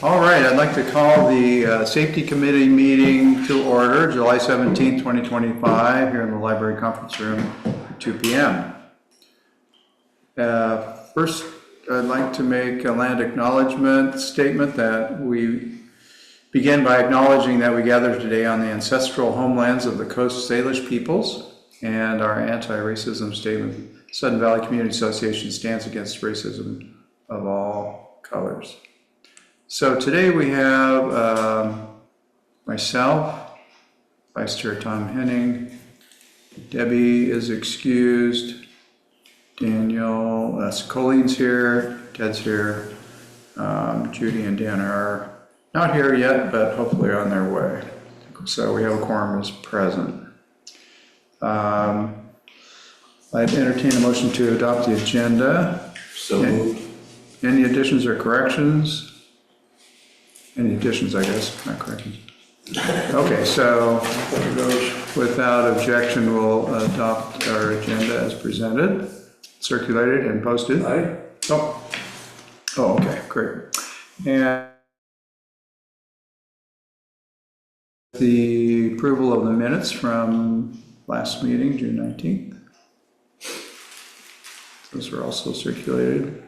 All right, I'd like to call the Safety Committee meeting to order, July 17th, 2025, here in the library conference room at 2 p.m. First, I'd like to make a land acknowledgement statement that we begin by acknowledging that we gather today on the ancestral homelands of the Coast Salish Peoples, and our anti-racism statement. Sudden Valley Community Association stands against racism of all colors. So today we have myself, Vice Chair Tom Henning, Debbie is excused, Daniel, Colleen's here, Ted's here, Judy and Dan are not here yet, but hopefully on their way. So we have a quorum is present. I'd entertain a motion to adopt the agenda. So moved. Any additions or corrections? Any additions, I guess, not corrections. Okay, so without objection, we'll adopt our agenda as presented, circulated and posted. Aye. Oh, okay, great. And the approval of the minutes from last meeting, June 19th. Those were also circulated.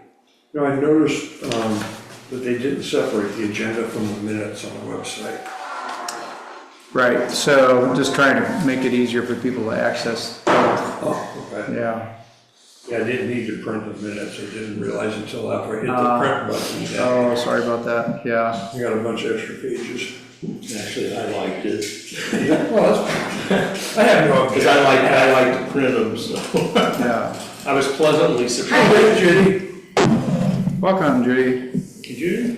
No, I noticed that they didn't separate the agenda from the minutes on the website. Right, so just trying to make it easier for people to access. Oh, okay. Yeah. Yeah, I didn't need to print the minutes. I didn't realize until after I hit the print button. Oh, sorry about that, yeah. I got a bunch of extra pages. Actually, I liked it. Well, that's fine. I have no Because objection. I like to print them, so. Yeah. I was pleasantly Hi, surprised. Judy. Welcome, Judy. Did you?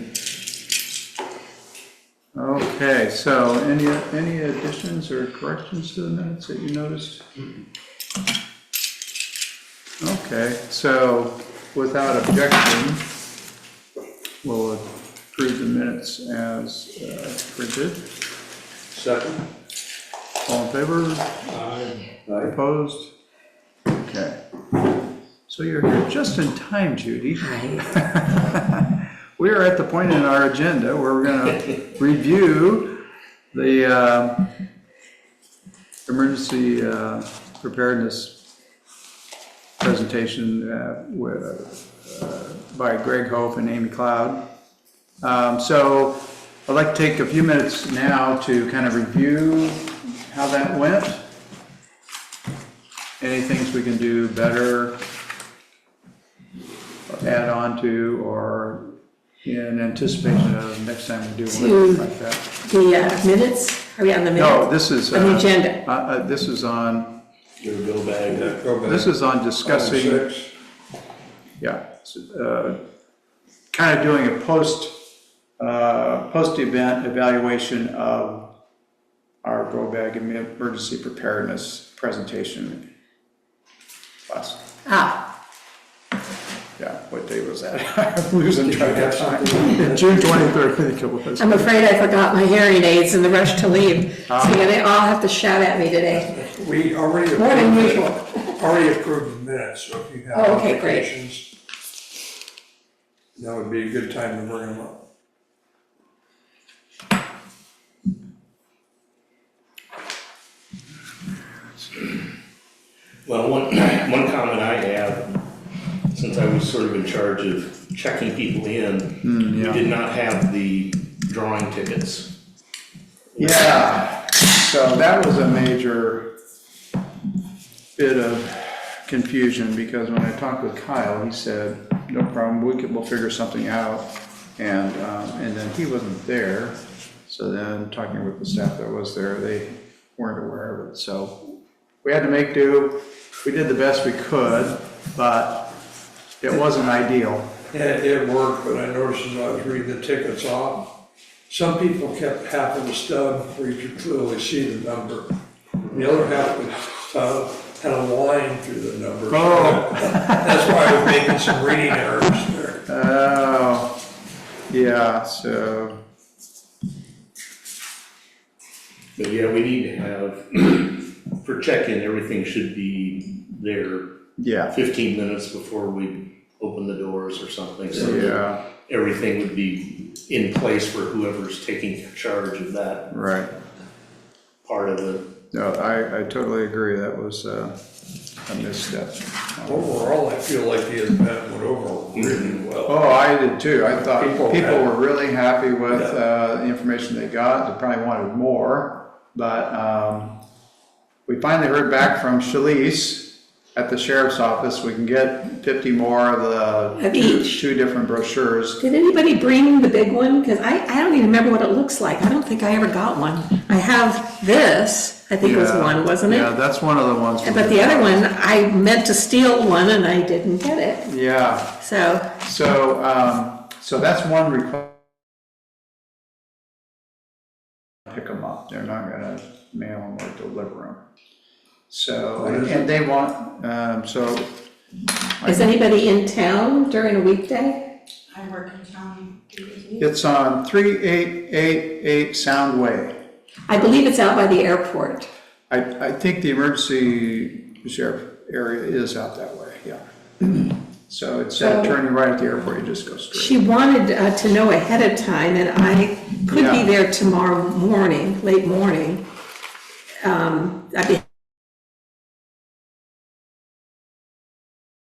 Okay, so any additions or corrections to the minutes that you noticed? Okay, so without objection, we'll approve the minutes as printed. Second. All in favor? Aye. Opposed? Okay. So you're here just in time, Judy. We are at the point in our agenda where we're going to review the emergency preparedness presentation by Greg Hope and Amy Cloud. So I'd like to take a few minutes now to kind of review how that went. Any things we can do better, add on to, or in anticipation of next time we do one like that. The minutes, are we on the minutes? No, this is On the agenda. This is on. Your go bag. Go back. This is on discussing. Item 6. Yeah, kind of doing a post-event evaluation of our go-bag emergency preparedness presentation class. Yeah, what day was that? I'm losing track of time. June 23rd, I think it was. I'm afraid I forgot my hearing aids in the rush to leave. So you're gonna all have to shout at me today. We already More than usual. already approved the minutes, so if you have Oh, okay, great. applications, that would be a good time to bring them up. Well, one comment I have, since I was sort of in charge of checking people in, we did not have the drawing tickets. Yeah, so that was a major bit of confusion because when I talked with Kyle, he said, no problem, we'll figure something out. And then he wasn't there. So then talking with the staff that was there, they weren't aware of it. So we had to make do. We did the best we could, but it wasn't ideal. Yeah, it did work, but I noticed as I was reading the tickets off, some people kept half of the stub where you could clearly see the number. The other half of the stub had a line through the number. Oh. That's why I was making some reading errors there. Oh, yeah, so. But yeah, we need to have, for check-in, everything should be there Yeah, 15 minutes before we open the doors or something. So yeah, everything would be in place for whoever's taking charge of that Right. part of it. No, I totally agree. That was a misstep. Overall, I feel like the event went over really well. Oh, I did too. I thought People people had- were really happy with the information they got. They probably wanted more, but we finally heard back from Shalice at the sheriff's office. We can get 50 more of the Of each. two different brochures. Did anybody bring the big one? Because I don't even remember what it looks like. I don't think I ever got one. I have this, I think it was Yeah. one, wasn't it? Yeah, that's one of the ones. But the other one, I meant to steal one and I didn't get it. Yeah, So, so that's one request. Pick them up. They're not gonna mail them or deliver them. So, and they want, so. is anybody in town during a weekday? I work in town 3 days a week. It's on 3888 Sound Way. I believe it's out by the airport. I think the emergency sheriff area is out that way, yeah. So it's turning right at the airport, you just go straight. She wanted to know ahead of time, and I could be Yeah. there tomorrow morning, late morning. I'd be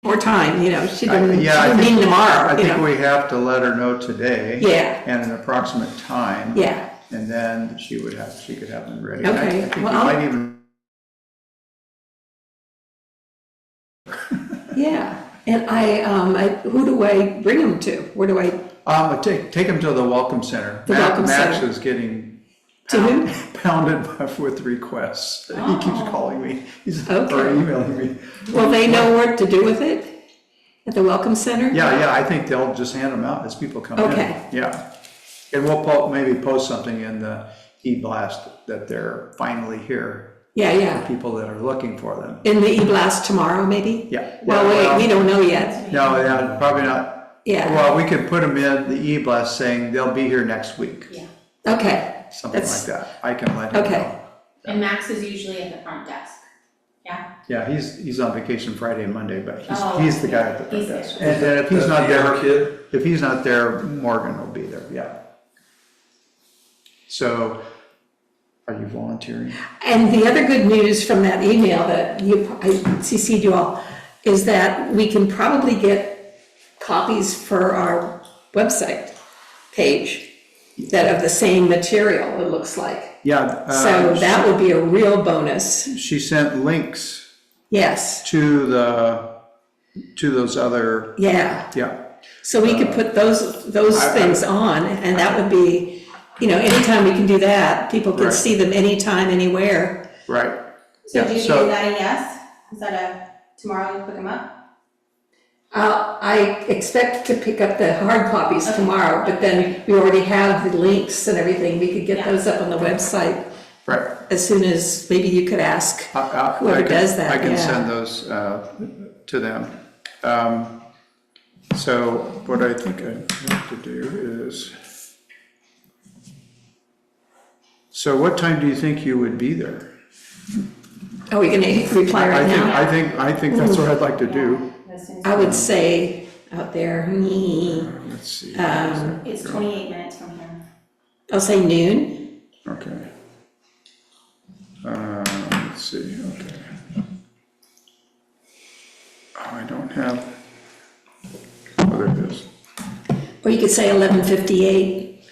more time, you know, she didn't mean tomorrow, I you think know. we have to let her know today. Yeah. And an approximate time. Yeah, And then she could have them ready. Okay, I think we well, might even. yeah. And who do I bring them to? Where do I, Take them to the Welcome Center. The Welcome Max Center. is getting To who? pounded with requests. He keeps calling me, or Okay. emailing me. will they know what to do with it? At the Welcome Center? Yeah, I think they'll just hand them out as people come in. Okay. Yeah. And we'll maybe post something in the e-blast that they're finally here, Yeah. people that are looking for them. In the e-blast tomorrow, maybe? Yeah. Well, we don't know yet. No, yeah, probably not. Yeah. Well, we could put them in the e-blast saying they'll be here next week, Yeah, Okay. something like That's- that. I can let him Okay. know. and Max is usually at the front desk. Yeah, Yeah, he's on vacation Friday and Monday, but Oh, he's the guy at the front he's desk. there. And then if he's That's not the young there, kid. if he's not there, Morgan will be there, yeah. So, are you volunteering? And the other good news from that email that I CC'd you all is that we can probably get copies for our website page that of the same material, it looks like. Yeah. So that would be a real bonus. She sent links Yes, to those other, yeah. yeah, So we could put those things on, and that would be, you know, anytime we can do that, people can Right. see them anytime, anywhere. right. so Yeah, Judy, is so- that a yes? Is that a, tomorrow you'll pick them up? I expect to pick up the hard copies Okay. tomorrow, but then we already have the links and everything. We could get Yeah. those up on the website Right. as soon as, maybe you could ask. I Whoever can- does that, I can yeah. send those to them. So what I think I have to do is, so what time do you think you would be there? Are we gonna reply right now? I think that's what I'd like to do. As soon as I would say out there, Let's see. It's 28 minutes from here. I'll say noon. Okay. Let's see, okay. Oh, I don't have, oh, there it is. Or you could say 11:58.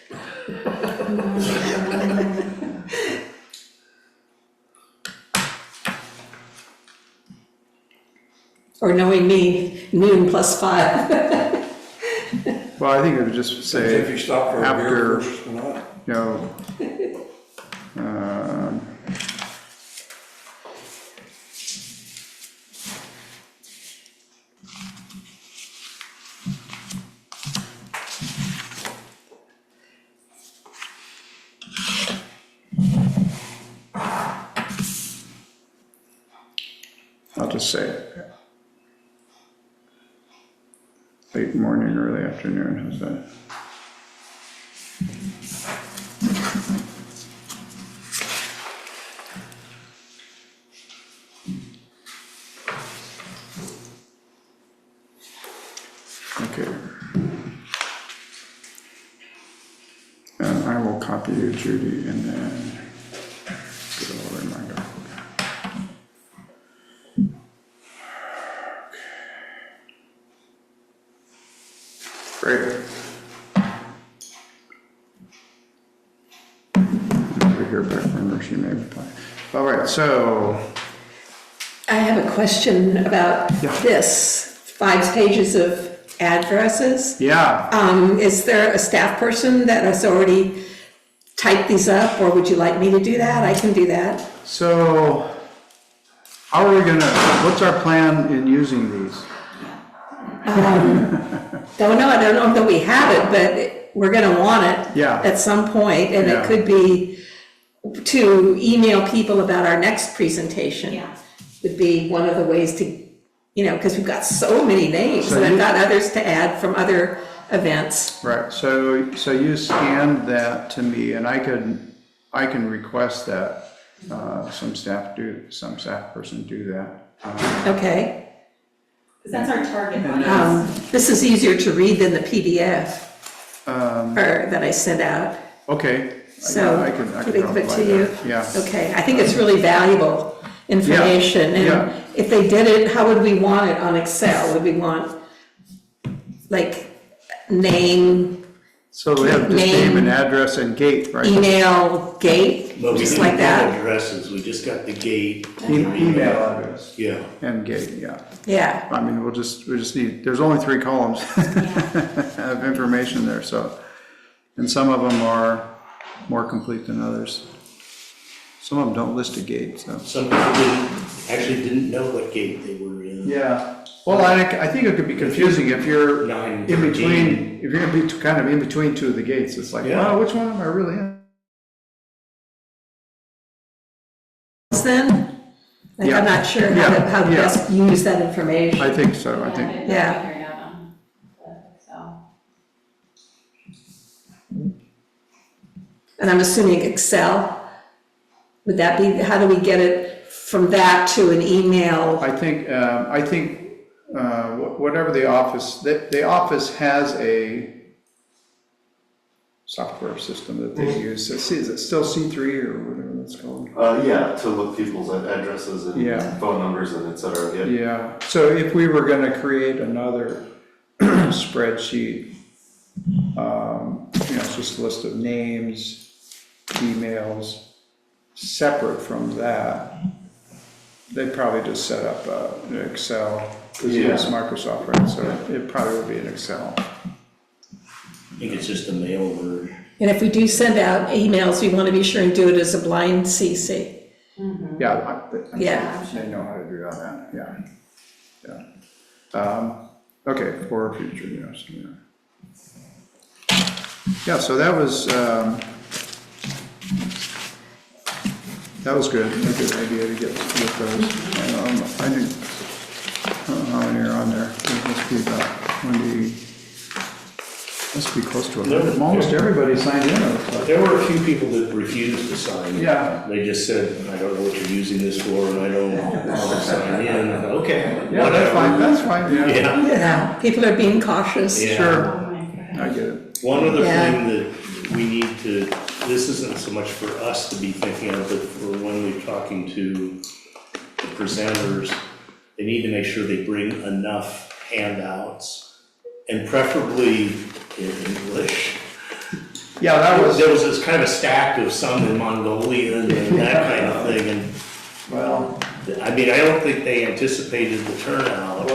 Or knowing me, noon plus 5. Well, I think it would just If say, you stop for a after- beer first tonight. you know, I'll just say it. Late morning, early afternoon, how's that? Okay. copy you, Judy, and then get a little reminder. Great. We hear back from her, she may reply. All right, so, I have a question about Yeah. this, 5 pages of addresses. yeah, Is there a staff person that has already typed these up, or would you like me to do that? I can do that. so how are we gonna, what's our plan in using these? Don't know, I don't know that we have it, but we're gonna want it. Yeah. At some point, and Yeah. it could be to email people about our next presentation. Yeah. Would be one of the ways to, because we've got so many names, So and I've you- got others to add from other events. Right, so you scanned that to me, and I can request that, some staff person do that. Okay. Because that's our target And audience. This is easier to read than the PDF Um, that I sent out. okay. So, I can could I give it provide to you? that. Yeah, Okay, I think it's really valuable information, Yeah. and if they did it, how would we want it on Excel? Would we want, like, name, so we have just name and Name. address and gate, right? email, gate, But we just didn't like get that? addresses, we just got the gate. Email address Yeah, and gate, yeah. Yeah, I mean, we just need, there's only 3 columns of information there, so. And some of them are more complete than others. Some of them don't list a gate, so. some people didn't know what gate they were in. Yeah, well, I think it could be confusing if you're 9, in 13. between, if you're gonna be kind of in between 2 of the gates, it's like, Yeah. wow, which one am I really in? then, like, Yeah. I'm not sure Yeah. how to Yeah. best use that information. I think so, I Yeah, think, I Yeah. figured out on Excel. And I'm assuming Excel, would that be, how do we get it from that to an email? I think, whatever the office has a software system that they use, is it still C3 or whatever it's called? Yeah, to look people's addresses and Yeah. phone numbers and et cetera, yeah. Yeah, so if we were gonna create another spreadsheet, it's just a list of names, emails, separate from that, they'd probably just set up an Excel, because it's Yeah. Microsoft, right, so it probably would be an Excel. I think it's just a mail word. And if we do send out emails, we want to be sure and do it as a blind CC. Yeah, Yeah. they know how to do all that, yeah. Okay, for future, yes, yeah. Yeah, so that was good, a good idea to get those. I don't know how many are on there, it must be about 20, must be close to 100, almost everybody signed in, it looks like. There were a few people that refused to sign. Yeah. They just said, I don't know what you're using this for, and I don't want to sign in. Okay. Yeah, that's fine, yeah. Yeah. Yeah, people are being cautious. Yeah. Sure, Oh my God. I get it. One other Yeah. thing that we need to, this isn't so much for us to be thinking of, but for when we're talking to the presenters, they need to make sure they bring enough handouts, and preferably in English. Yeah, that was, There was this kind of a stack of some in Mongolian and that kind of thing, and well, I mean, I don't think they anticipated the turnout.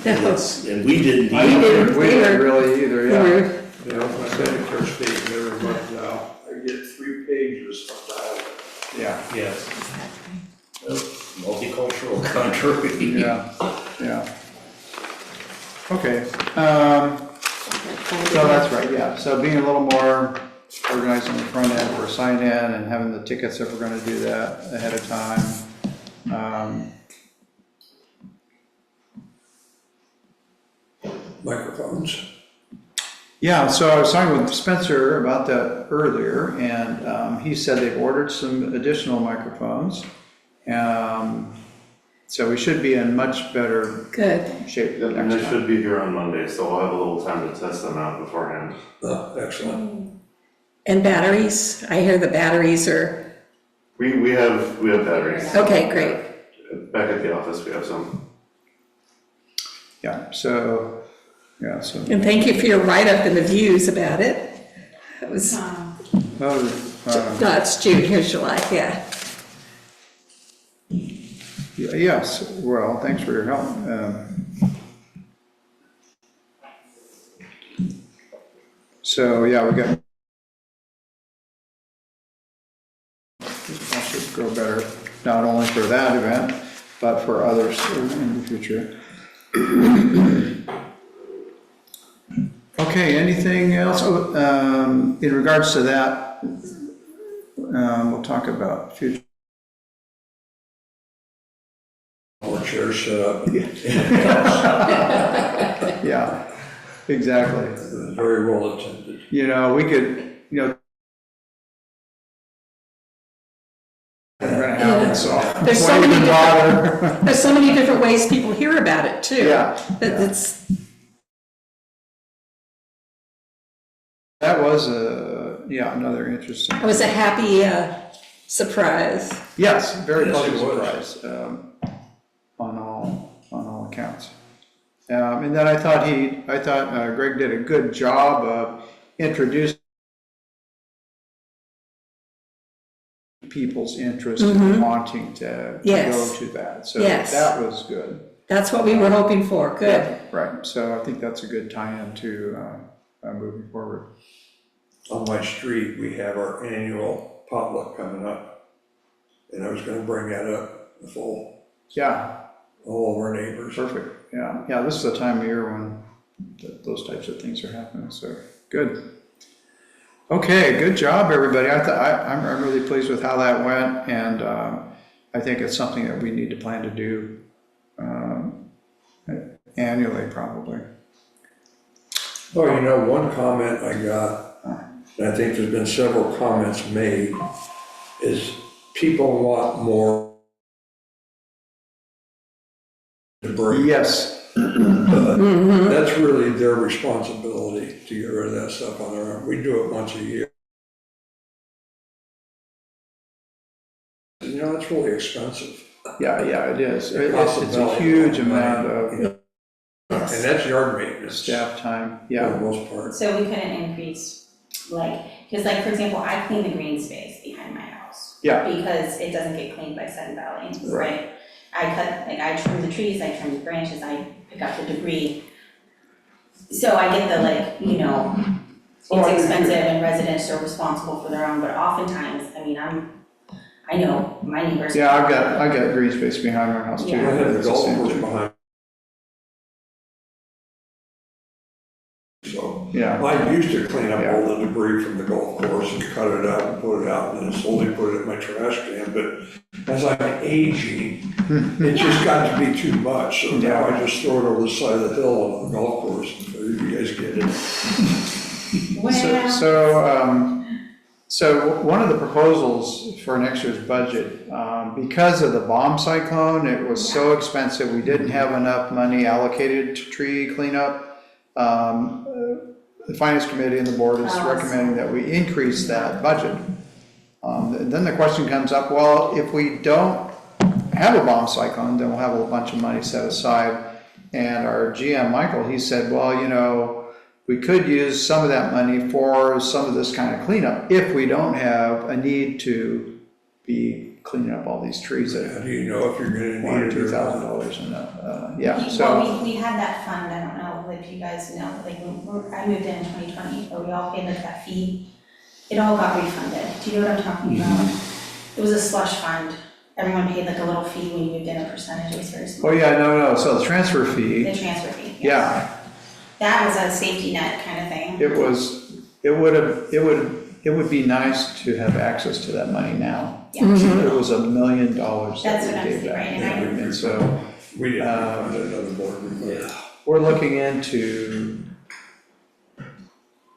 And it's- and we didn't I either. don't think we did really either, They yeah. were- You know, my secretary speaking every month now, I get 3 pages of that. Yeah, Yes. Multicultural country. yeah, yeah. Okay, so that's right, yeah, so being a little more organized on the front end for sign in and having the tickets if we're gonna do that ahead of time. Microphones. Yeah, so I was talking with Spencer about that earlier, and he said they've ordered some additional microphones. So we should be in much better Good. shape And next they time. should be here on Monday, so we'll have a little time to test them out beforehand. Excellent. And batteries? I hear the batteries are, We have batteries. okay, great. Back at the office, we have some. Yeah, so, And thank you for your write-up and the views about it. That was, well, no, it's June, here's July, yeah. yes, well, thanks for your help. So, yeah, we got. I should grow better, not only for that event, but for others in the future. Okay, anything else? In regards to that, we'll talk about future. More chairs set up. Yeah, exactly. Very well attended. We could, we're gonna have it, so. There's so many Boiling water. There's so many different ways people hear about it too. Yeah. It's, That was another interesting. it was a happy surprise. Yes, very Yes, pleasant it was. surprise, on all accounts. And then I thought Greg did a good job of introducing people's interest in wanting to Yes. go to that. So Yes. that was good. That's what we were hoping for, good. Right, so I think that's a good tie-in to moving forward. On my street, we have our annual potluck coming up. And I was gonna bring that up with all Yeah, of our neighbors. perfect, yeah, this is the time of year when those types of things are happening, so, good. Okay, good job, everybody. I'm really pleased with how that went, and I think it's something that we need to plan to do annually, probably. Oh, one comment I got, and I think there's been several comments made, is people want more debris. Yes, That's really their responsibility to get rid of that stuff on their own. We do it once a year. It's really expensive. yeah, it is. It's a huge amount of And that's yard maintenance. staff time, For yeah. the most part. So we couldn't increase, because for example, I clean the green space behind my house. Yeah. Because it doesn't get cleaned by Sun Valley, Right. right? I trim the trees, I trim the branches, I pick up the debris. So I get the Oh, I it's do too. expensive and residents are responsible for their own, but oftentimes, I know my neighbors. Yeah, I've got green space behind my house too. Yeah. I have the It's the golf same course thing. behind. So, Yeah, I used to clean up Yeah. all the debris from the golf course and cut it out and put it out and then slowly put it in my trash can, but as I'm aging, it just got to be too much, so now I just throw it over the side of the hill on the golf course, you guys get it. Well, so one of the proposals for next year's budget, because of the bomb cyclone, it was so expensive, we didn't have enough money allocated to tree cleanup. The finance committee and the board is recommending that we increase that budget. Then the question comes up, well, if we don't have a bomb cyclone, then we'll have a bunch of money set aside. And our GM, Michael, he said, well, we could use some of that money for some of this kind of cleanup if we don't have a need to be cleaning up all these trees How at do you know if you're gonna $1,000 or need it or not? $2,000 and yeah, Well, so, we had that fund, I don't know if you guys know, I moved in 2020, where we all paid that fee. It all got refunded. Do you know what I'm talking about? It was a slush fund. Everyone paid a little fee when you moved in, a percentage, it was very small. oh yeah, no, so the transfer The fee, transfer fee. Yes. yeah, That was a safety net kind of thing. it would be nice to have access to that money now. Yeah. It was $1 million That's that what we I'm gave saying, right, back. and And so, We didn't refund it, another board refunded. we're looking into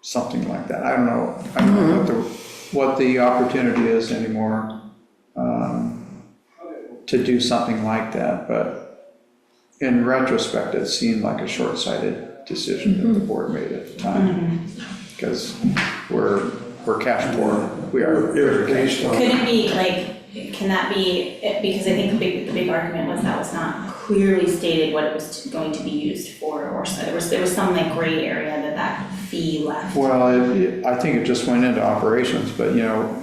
something like that. I don't know what the opportunity is anymore, to do something like that, but in retrospect, it seemed like a short-sighted decision that the board made at the time. Because we're we're cash poor. We are. It was based on, Could it be like, can that be, because I think the big argument was that was not clearly stated what it was going to be used for, or so there was some like gray area that fee left. Well, I think it just went into operations, but you know,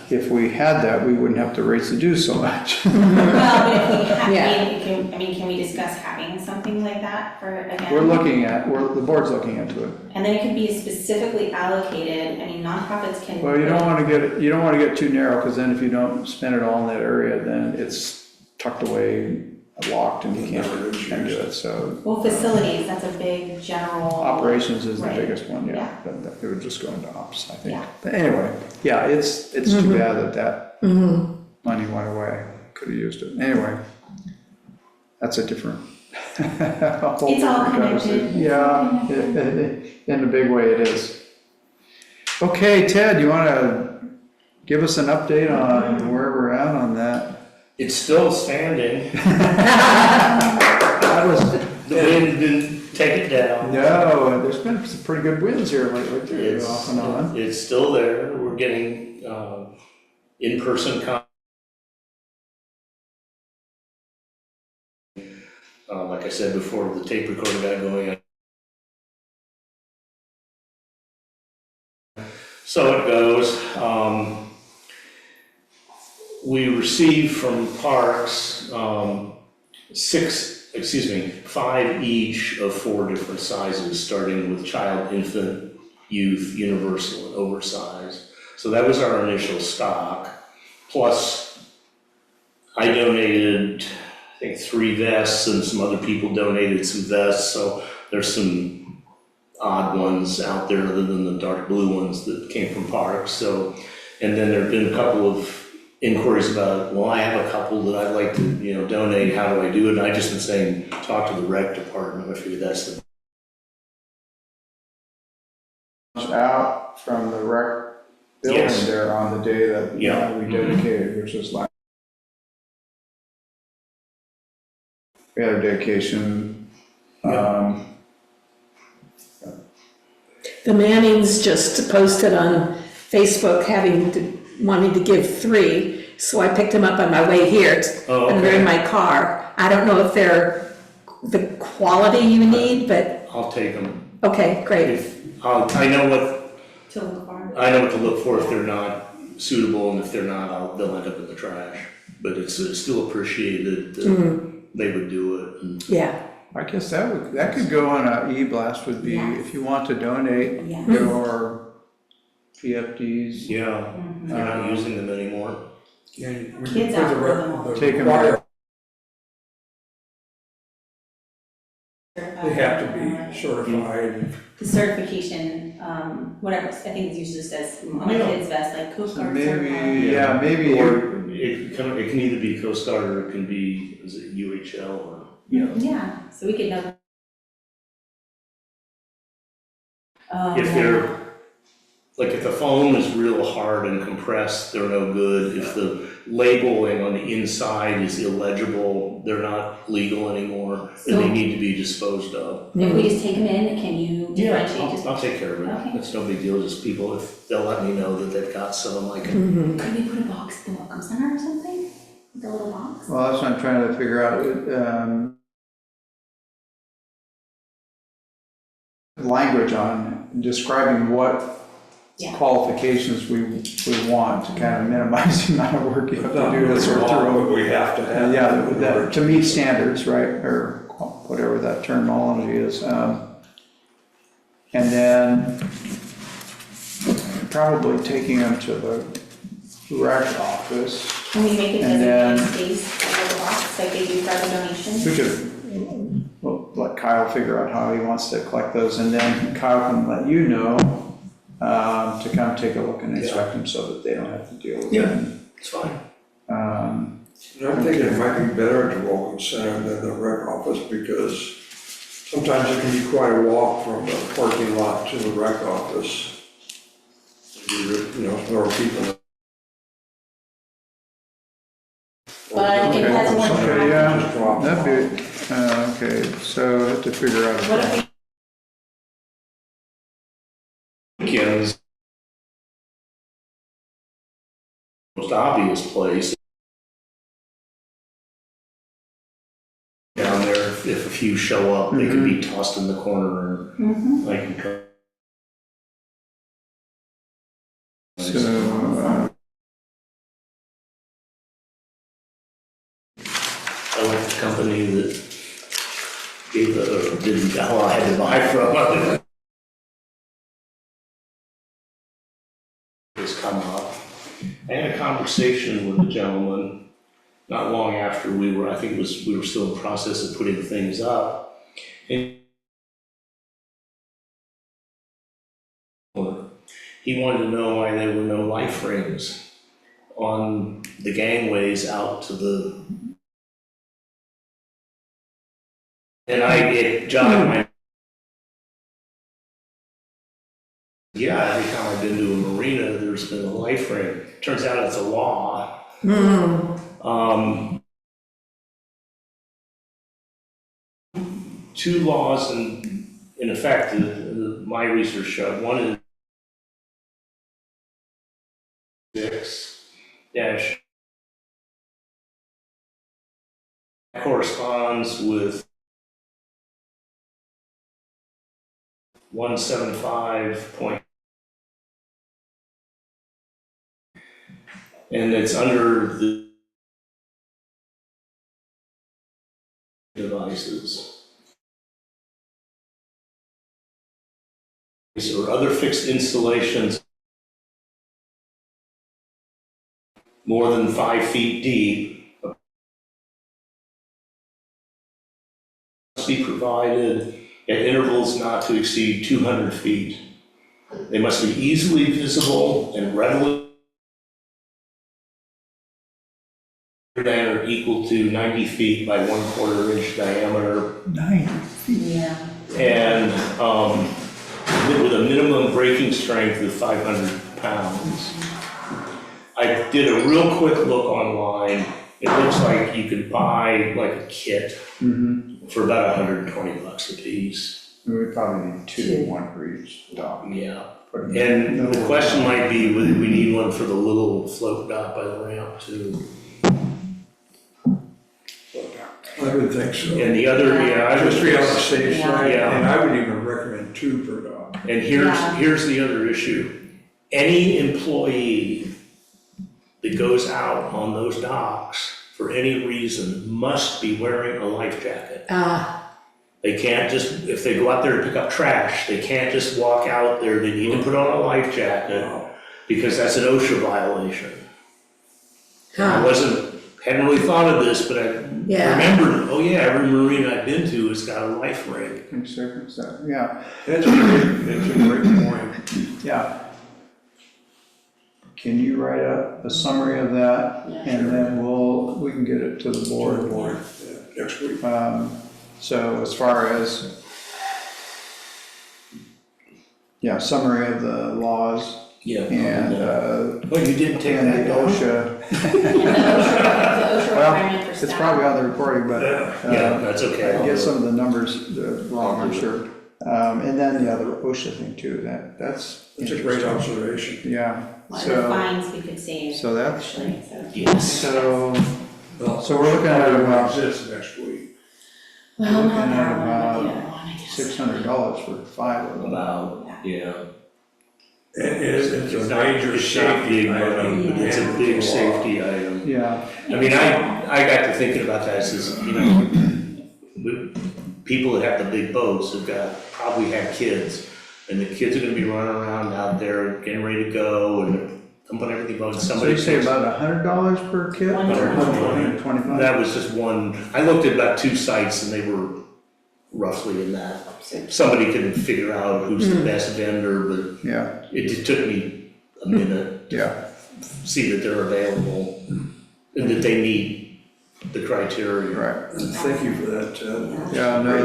if we had that, we wouldn't have to raise the dues so much. Well, but if we have, Yeah. can we discuss having something like that for, again? The board's looking into it. And then it could be specifically allocated, I mean, nonprofits can. Well, you don't want to get too narrow, because then if you don't spend it all in that area, then it's tucked away, locked, and you can't do it, so. Well, facilities, that's a big general. Operations is the Right. biggest one, yeah, Yeah. but it would just go into ops, I think. Yeah. But anyway, yeah, it's too bad that money went away, could have used it, anyway. That's a different. It's all connected. Yeah, in a big way it is. Okay, Ted, you want to give us an update on where we're at on that? It's still standing. That was, The wind didn't take it down. no, there's been some pretty good wins here lately, too, off and on. It's still there. We're getting in-person like I said before, the tape recorder got going. So it goes. We received from parks 5 each of 4 different sizes, starting with child, infant, youth, universal, and oversized. So that was our initial stock. Plus, I donated, I think, 3 vests, and some other people donated some vests. So there's some odd ones out there other than the dark blue ones that came from parks. So, and then there have been a couple of inquiries about, well, I have a couple that I'd like to, donate, how do I do it? And I just been saying, talk to the rec department. I figured that's the. Out from the rec building Yes. there on the day that Yeah. we dedicated, which was last. We had our dedication. The Mannings just posted on Facebook wanting to give 3, so I picked them up on my way here, Oh, and they're in okay. my car. I don't know if they're the quality you need, but, I'll take them. okay, great. I know what To look for. to look for if they're not suitable, and if they're not, they'll end up in the trash. But it's still appreciated that they would do it. And Yeah, I guess that could go on a e-blast would be, Yes. if you want to donate Yes. your PFDs. yeah, they're not using them anymore. yeah, we Kids put out the for them all. the Take 'em require- Certified. They have to be certified. The certification, whatever, I think it usually says, on my Yeah. kid's vest, like Coast Guard Maybe, certified. yeah, maybe Or it can either be Coast Guard or it can be, is it UHL or, Yeah, so we could know. if they're, like if the foam is real hard and compressed, they're no good. If the labeling on the inside is illegible, they're not legal anymore, and they So- need to be disposed of. If we just take them in, can you differentiate? just- I'll take care of it. Okay. It's no big deal, just people, if they'll let me know that they've got some, I can. Could we put a box at the welcome center or something? With a little box? well, that's what I'm trying to figure out. Language on describing what Yeah. qualifications we want to kind of minimize the amount of work you have to do to sort through. But we have to have. Yeah, to meet standards, right, or whatever that terminology is. And then probably taking them to the rec office. Can we make it And designated space, like a box, like they do for other donations? We could, well, let Kyle figure out how he wants to collect those, and then Kyle can let you know to come take a look and inspect them so that they don't have to deal with Yeah. it. It's fine. Um, And I'm thinking it might be better at the Welcome Center than the rec office, because sometimes it can be quite a walk from the parking lot to the rec office. More people. But it has more Okay, traffic. yeah, Just drop them that'd be, okay, so I have to figure out. What if we Weekends, most obvious place. Down there, if a few show up, they could be tossed in the corner, like. So, I like the company that gave the, or didn't, well, I had to buy from. Has come up. I had a conversation with a gentleman not long after we were, I think it was, we were still in the process of putting things up. And he wanted to know why there were no life rings on the gangways out to the. And it jogged my. Yeah, every time I've been to a marina, there's been a life ring. Turns out it's a law. Two laws in effect, my research showed. One is 6 dash corresponds with 175 point, and it's under the devices or other fixed installations more than 5 feet deep must be provided at intervals not to exceed 200 feet. They must be easily visible and readily than or equal to 90 feet by 1/4 inch diameter. 90 feet. Yeah. And with a minimum braking strength of 500 pounds. I did a real quick look online. It looks like you could buy like a kit for about $120 a piece. We would probably need two, one for each dock. Yeah. And the question might be, would we need one for the little float dock by the ramp too? I would think so. And the other, I was Just to be on the safe side, Yeah. and I would even recommend 2 per dog. And here's the other issue. Any employee that goes out on those docks for any reason must be wearing a life jacket. They can't just, if they go out there to pick up trash, they can't just walk out there. They need to put on a life jacket because that's an OSHA violation. Hadn't really thought of this, but I remembered, oh yeah, every marina I've been to has got a life ring. Yeah, It's a great point. yeah. Can you write up a summary of that? Yeah, and then we can get it to the board. Yeah, next week. So as far as, summary of the laws Yeah. and, Oh, you didn't take and that the down? OSHA. The OSHA Well, requirement for it's staff. probably on the recording, but, Yeah, that's okay. I get some of the numbers wrong, I'm sure. And then the other OSHA thing too, that's. It's a great observation. Yeah, One of the so, fines we could save, so that's, actually, so. Yes. so, Well, So we're looking at probably about- won't exist next week. Well, looking not at that one, but about the other one, I guess. $600 for 5 of them. About, yeah. It's a not- major it's not safety big money, item. but it's a big safety item. Yeah, I mean, I got to thinking about that, says, people that have the big boats have probably have kids, and the kids are gonna be running around out there getting ready to go, and dumping everything on so somebody. you say about $100 per kit? Or 125? That was just one, I looked at about 2 sites and they were roughly in that. Somebody couldn't figure out who's the best vendor, but Yeah, it just took me a minute yeah, to see that they're available and that they meet the criteria. right. Thank you for that, Ted. Yeah, no,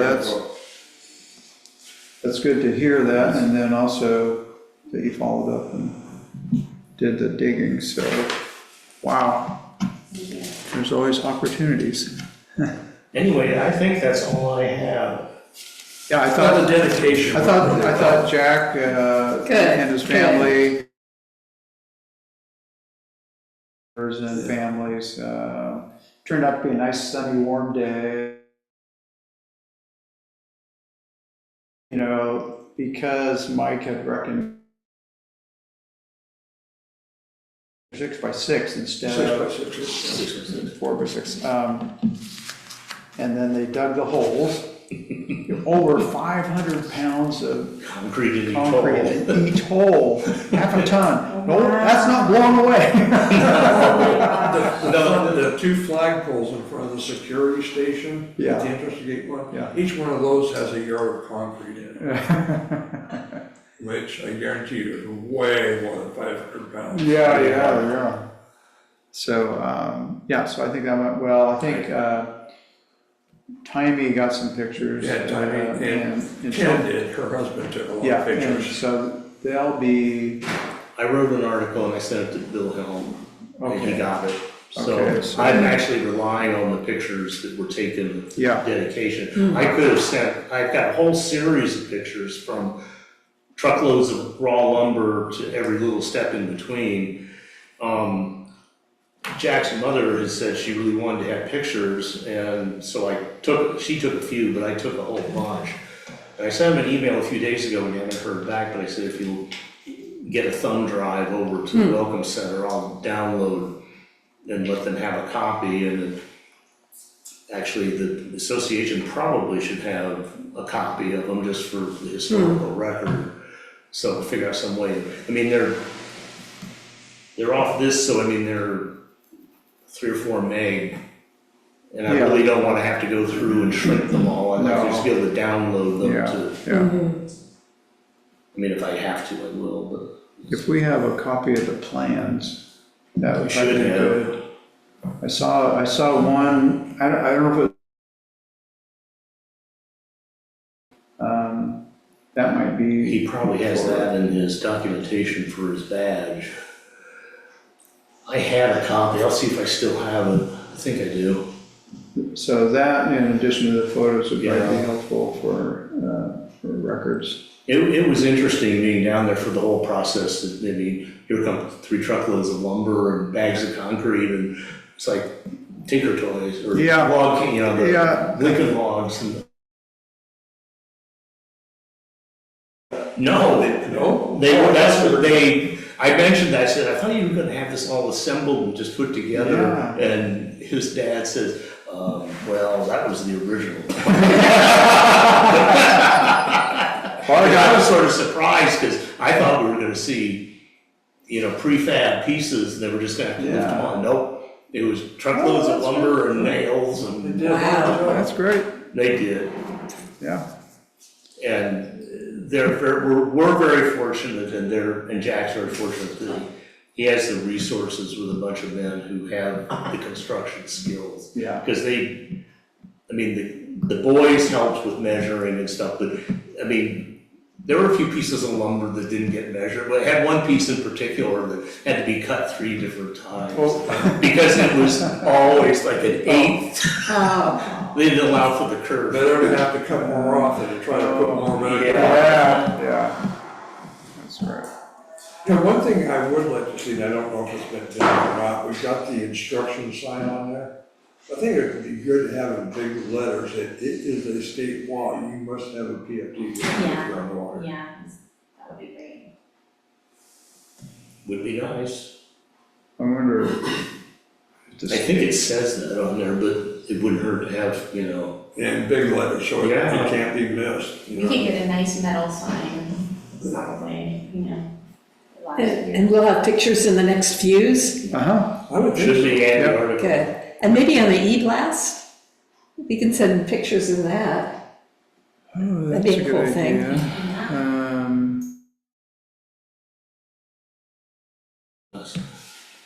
that's good to hear that, and then also that you followed up and did the digging, so, wow, there's always opportunities. Anyway, I think that's all I have. Yeah, I Not thought, the dedication. I thought Jack and his Good, family and families. Turned out to be a nice sunny, warm day. You know, because Mike had reckoned 6x6 instead 6 of by 6. 4x6. And then they dug the holes. Over 500 pounds of Concrete in each concrete hole. in each hole, half a ton. No, that's not blown away. The 2 flagpoles in front of the security station, Yeah. at the entrance to gate 1, Yeah. each one of those has a yard of concrete in it, which I guarantee you is way more than 500 pounds. Yeah. So, so I think that went well. I think Timey got some pictures. Yeah, Timey and and Ken did, her husband took a lot Yeah, of and pictures. so they'll be, I wrote an article and I sent it to Bellingham, and he Okay. got it. Okay, So so- I'm actually relying on the pictures that were taken with Yeah. dedication. I could have I've got a whole series of pictures from truckloads of raw lumber to every little step in between. Jack's mother has said she really wanted to have pictures, and so she took a few, but I took a whole bunch. And I sent him an email a few days ago and I haven't heard back, but I said, if you'll get a thumb drive over to the Welcome Center, I'll download and let them have a copy, and then actually the association probably should have a copy of them just for the historical record. So figure out some way, I mean, they're off this, so I mean, they're 3 or 4 meg. And I Yeah. really don't wanna have to go through and shrink them all, I'd like to No. just be able to download them yeah, to, yeah. I mean, if I have to, I will, but. If we have a copy of the plans, that We would should be have. good. I saw one, I don't know if it, that might be. He probably has that in his documentation for his badge. I had a copy, I'll see if I still have it, I think I do. So that, in addition to the photos, would probably be Yeah. helpful for records. It was interesting being down there for the whole process, I mean, here come 3 truckloads of lumber and bags of concrete, and it's like Tinker Toys, or Yeah. log, you know, Yeah. the Lincoln logs and. No, I mentioned that, I said, I thought you were gonna have this all assembled and just put together, Yeah. and his dad says, well, that was the original. I was sort of surprised, because I thought we were gonna see, prefab pieces, and they were just gonna have to lift them Yeah. on. Nope, it was truckloads of lumber and nails, They and did a good Wow. job. That's great, they did. yeah. And we're very fortunate, and Jack's very fortunate that he has the resources with a bunch of men who have the construction skills. Yeah. Because the boys helped with measuring and stuff, but, I mean, there were a few pieces of lumber that didn't get measured, but I had one piece in particular that had to be cut 3 different times. Because it was always like an 1/8. Oh, They didn't allow for the curve. Better to have to cut more off than to try to put more metal. Yeah. That's right. One thing I would like to see, and I don't know if it's been done or not, we've got the instruction sign on there. I think it would be good to have in big letters that it is a state law, you must have a PFD if you're on the water. Yeah, that would be great. Would be nice. I wonder. if I think it says that on there, but it wouldn't hurt to have, In big letters, so it Yeah. can't be missed. We could get a nice metal sign, probably, and we'll have pictures in the next fuse. Uh-huh, I would think should so. be added Yep. article. Good. And maybe on the e-blast, we can send pictures in that. oh, That'd that's be a a good cool thing. idea.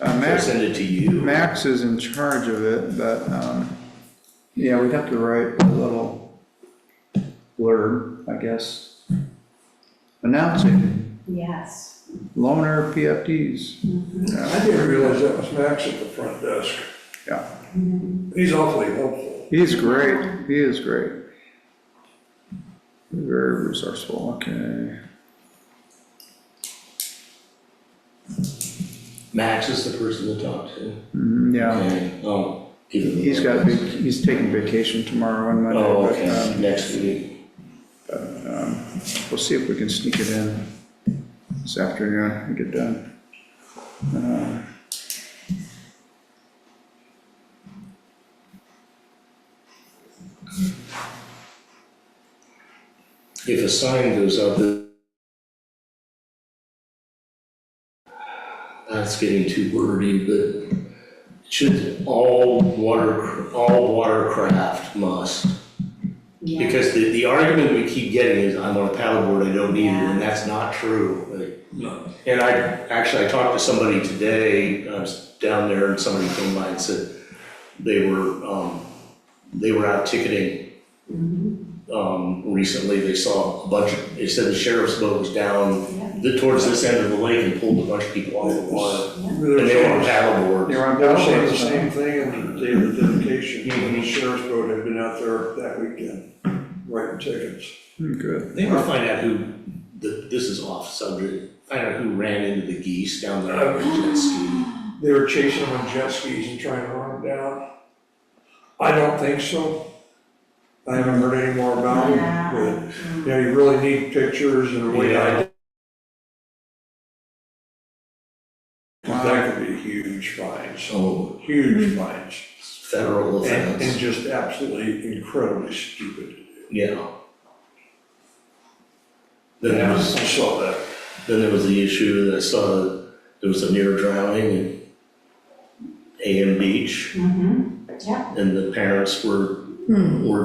Max, Send it to you. Max is in charge of it, but, yeah, we'd have to write a little blurb, I guess, announcing Yes. loaner PFDs. I didn't realize that was Max at the front desk. Yeah, He's awfully helpful. he's great, he is great. Very resourceful, okay. Max is the person to talk to. Yeah, And I'll give him. he's taking vacation tomorrow and Monday. Oh, but, okay, next week. We'll see if we can sneak it in this afternoon and get done. If a sign goes up, that's getting too wordy, but should all watercraft must. Yeah. Because the argument we keep getting is, I'm on a paddleboard, I don't need it, and that's not true. No. And I talked to somebody today, I was down there, and somebody came by and said they were out ticketing. Recently, they saw they said the sheriff's boat was down towards this end of the lake and pulled a bunch of people off the water. And they were on paddleboard. They were on They were saying the paddleboards, same thing on the day of the dedication, when the sheriff's boat had been out there that weekend, writing tickets. Good. They were find out this is off subject, find out who ran into the geese down there on the jet ski. They were chasing them on jet skis and trying to run them down. I don't think so. I haven't heard any more about it, but, you know, you really need pictures and a way to. That could be huge fines, Oh, huge fines, federal and offense. just absolutely incredibly stupid to do. Yeah. Then there I was, saw that. then there was the issue that I saw, there was a near drowning in AM Beach, Yeah. and the parents were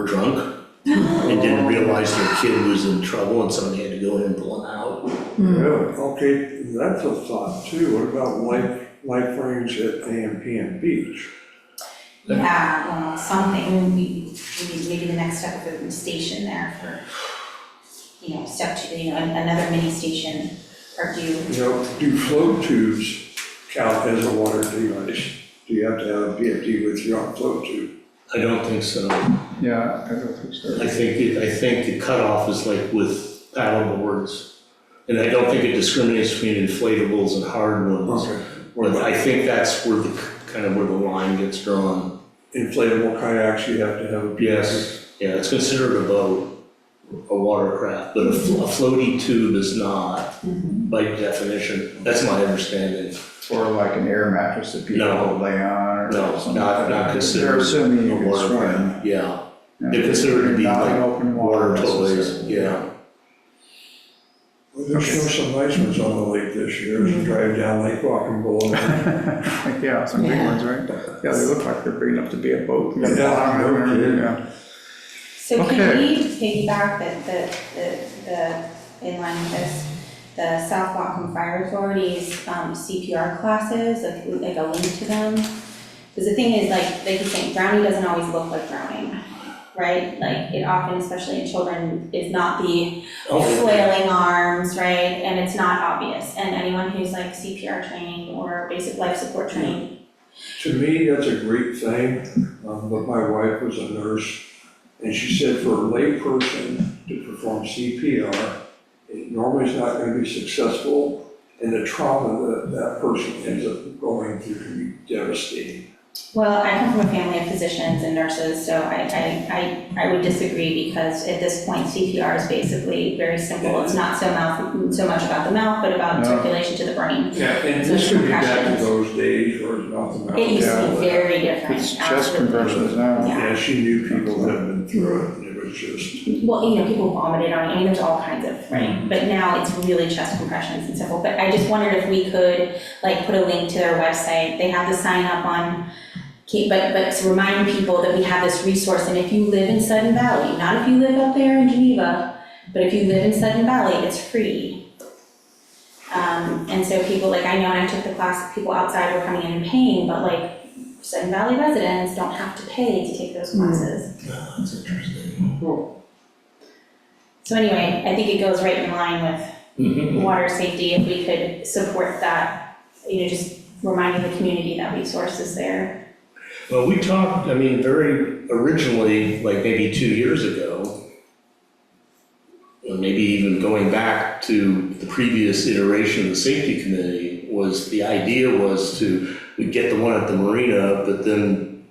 drunk and didn't realize their kid was in trouble, and somebody had to go in and pull him out. Really? Okay, that's a thought too. What about life rings at AMPM Beach? Yeah, well, something, maybe the next step of a station there for, step two, another mini station or do. You know, do float tubes count as a water device? Do you have to have a PFD with you on float tube? I don't think so. Yeah, I don't think so. I think the cutoff is like with paddle boards. And I don't think it discriminates between inflatables and hard ones. Okay. But I think that's where where the line gets drawn. Inflatable kayaks, you have to have a PFD? Yes, yeah, it's considered a boat, a watercraft, but a floaty tube is not by definition. That's my understanding. Or like an air mattress that people No. lay on or No, something. not considered They're assuming you a can swim. watercraft. Yeah, Yeah, they're considered to be not like an open water water toys, necessarily. yeah. Well, there's some nice ones on the lake this year, as you drive down Lake Walking Boulevard. Yeah, some big Yeah. ones, right? Yeah, they look like they're big enough to be a boat. You got a Yeah, bottom no and everything, kidding. yeah. So Okay. can we piggyback the in line with this, the South Whatcom Fire Authority's CPR classes, like a link to them? Because the thing is, like you're saying, drowning doesn't always look like drowning, right? Like it often, especially in children, is not the flailing arms, right? And it's not obvious. And anyone who's like CPR trained or basic life support trained. To me, that's a great thing, but my wife was a nurse, and she said for a lay person to perform CPR, it normally is not going to be successful, and the trauma that that person ends up going through can be devastating. Well, I come from a family of physicians and nurses, so I would disagree because at this point CPR is basically very simple. It's not so much about the mouth, but about circulation to the brain. Yeah, and So this could be back to compressions. those days where it's not the mouth. It used to Yeah. be very different. It's chest absolutely. compressions now. Yeah. Yeah, she knew people that had been through it, and it was just, Well, people vomited on it, I mean, there's all kinds of, right? But now it's really chest compressions and simple. But I just wondered if we could put a link to their website. They have the sign up on, but to remind people that we have this resource, and if you live in Sudden Valley, not if you live up there in Geneva, but if you live in Sudden Valley, it's free. And so people, I know when I took the class, people outside were coming in and paying, but Sudden Valley residents don't have to pay to take those classes. Oh, that's interesting. So anyway, I think it goes right in line with water safety, if we could support that, just reminding the community that resource is there. Well, we talked, very originally, maybe 2 years ago, or maybe even going back to the previous iteration of the safety committee, was, the idea was we'd get the one at the marina, but then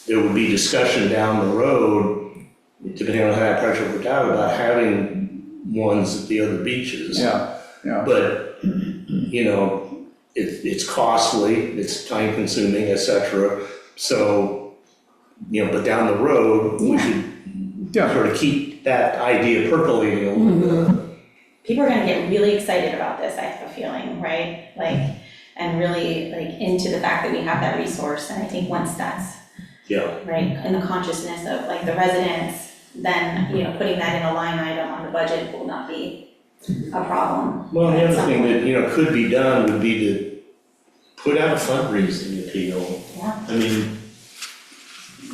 there would be discussion down the road, depending on how that project worked out, about having ones at the other beaches. Yeah, yeah. But, you know, it's costly, it's time consuming, et cetera. So, you know, but down the road, we should sort of keep that idea percolating a little bit. People are gonna get really excited about this, I have a feeling, right? Like, and really like into the fact that we have that resource, and I think once that's, Yeah. right, in the consciousness of like the residents, then, you know, putting that in a line item on the budget will not be a problem. Well, the at other some thing point. that, you know, could be done would be to put out a fundraising appeal. Yeah. I mean,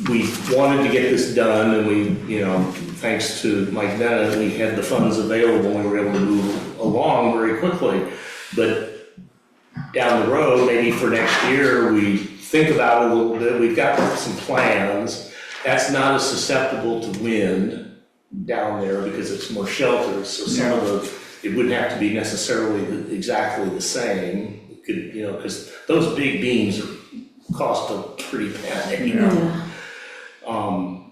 we wanted to get this done, and we, you know, thanks to Mike Bennett, we had the funds available, and we were able to move along very quickly. But down the road, maybe for next year, we think about it a little bit, we've got some plans. That's not as susceptible to wind down there because it's more sheltered, so some of the, it wouldn't have to be necessarily exactly the same. It could, you know, because those big beams cost a pretty penny.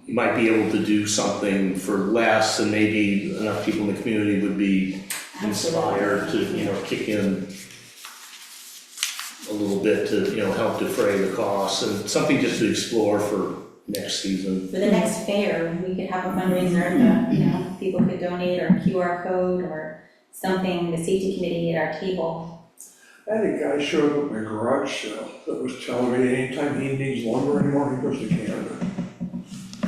You might be able to do something for less, and maybe enough people in the community would be inspired to, you know, kick in a little bit to, you know, help defray the costs, and something just to explore for next season. For the next fair, we could have a fundraiser, and, you know, people could donate, or a QR code, or something, the safety committee at our table. I had a guy showed up at my garage sale that was telling me anytime he needs lumber anymore, he goes to Canada.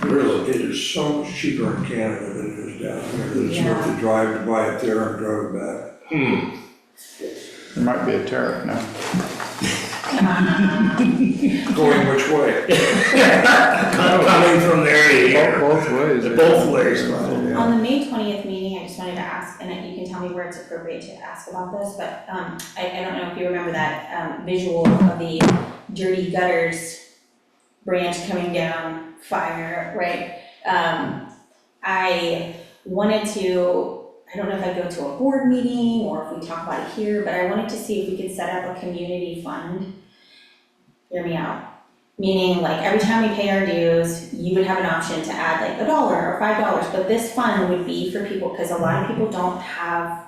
Really, it is so much cheaper in Canada than it is down here. It's worth the drive to buy it there and drive it back. There might be a tariff now. Going which way? Coming from there to here. Both ways. Both ways. Yeah. On the May 20th meeting, I just wanted to ask, and you can tell me where it's appropriate to ask about this, but I don't know if you remember that visual of the dirty gutters branch coming down, fire, right? I wanted to, I don't know if I'd go to a board meeting or if we talk about it here, but I wanted to see if we could set up a community fund. Hear me out. Meaning, like, every time we pay our dues, you would have an option to add like $1 or $5, but this fund would be for people, because a lot of people don't have,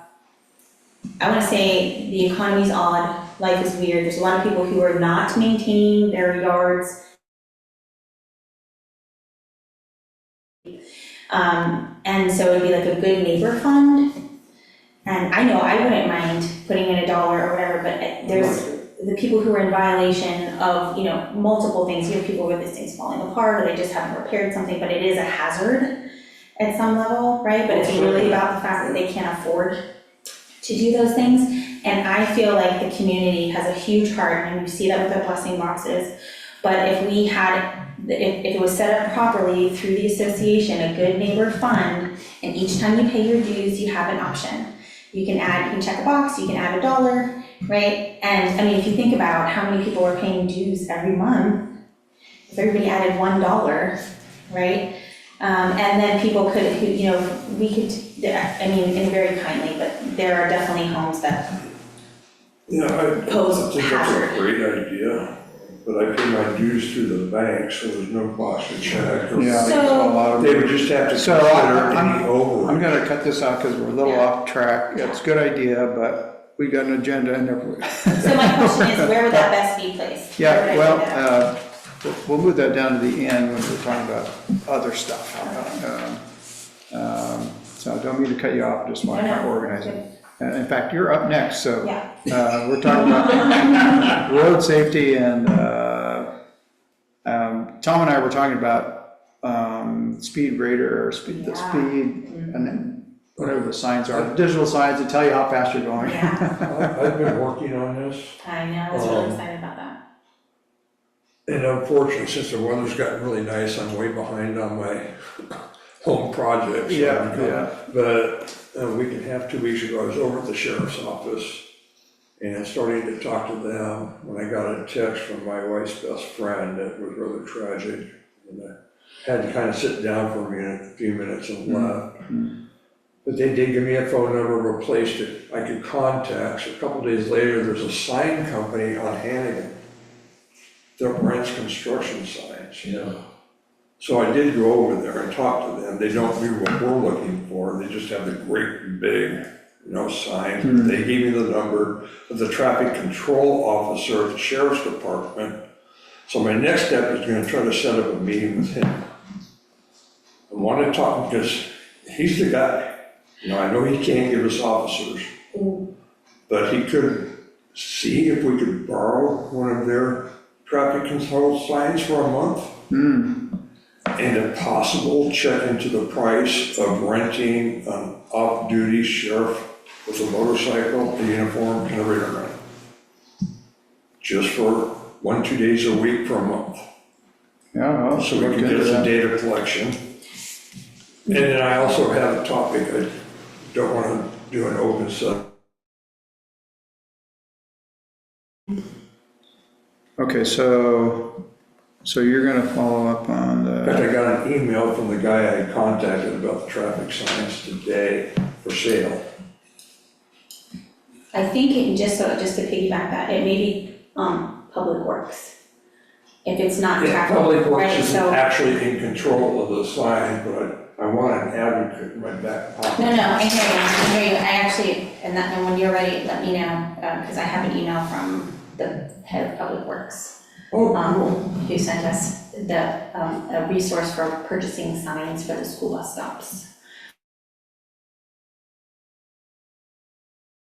I wanna say the economy's odd, life is weird, there's a lot of people who are not maintaining their yards. And so it'd be like a good neighbor fund. And I know I wouldn't mind putting in $1 or whatever, but there's the people who are in violation of, you know, multiple things. You have people where this thing's falling apart, or they just haven't repaired something, but it is a hazard at some level, right? But it's really about the fact that they can't afford to do those things. And I feel like the community has a huge heart, and you see that with our blessing boxes. But if we had, if it was set up properly through the association, a good neighbor fund, and each time you pay your dues, you have an option. You can add, you can check a box, you can add $1, right? And I mean, if you think about how many people are paying dues every month, if everybody added $1, right? And then people could, you know, we could, I mean, and very kindly, but there are definitely homes that I pose think that's hazard. a great idea, but I pay my dues through the bank, so there's no cost to check. Yeah, So- a lot of. They would just have to So consider I'm any over. I'm gonna cut this out because we're a little Yeah. off track. It's a good idea, but we got an agenda in there. So my question is, where would that best be placed? Where would I Yeah, put well, that? we'll move that down to the end when we're talking about other stuff. So I don't mean to cut you off, just want to organize it. In fact, you're up next, so Yeah. we're talking about road safety, and Tom and I were talking about speed radar, or speed, the Yeah. speed, and then whatever the signs are, digital signs that tell you how fast you're going. Yeah, I've been working on this, I know, I was really excited about that. and unfortunately, since the weather's gotten really nice, I'm way behind on my home projects. Yeah. But a week and a half, 2 weeks ago, I was over at the sheriff's office and starting to talk to them when I got a text from my wife's best friend that was rather tragic. And I had to kind of sit down for a few minutes and laugh. But they did give me a phone number, replaced it, I could contact. So a couple days later, there's a sign company on Henning that rents construction signs. Yeah. So I did go over there and talk to them. They don't do what we're looking for. They just have the great big, sign. They gave me the number of the traffic control officer at the sheriff's department. So my next step is gonna try to set up a meeting with him. I want to talk because he's the guy. I know he can't give us officers, but he could see if we could borrow one of their traffic control signs for a month. And if possible, check into the price of renting an off-duty sheriff with a motorcycle, a uniform, and a radar gun. Just for 1-2 days a week for a month. Yeah, well, So we look can into get some that. data collection. And then I also have a topic, I don't want to do an open session. Okay, so you're gonna follow up on In fact, the, I got an email from the guy I had contacted about the traffic signs today for sale. I think just to piggyback that, it may be, Public Works. If it's not Yeah, traffic, Public Works right, isn't so. actually in control of the sign, but I want an advocate in my back pocket. No, I hear you, I actually, and when you're ready, let me know, because I have an email from the head of Public Works, Oh, cool. who sent us a resource for purchasing signs for the school bus stops.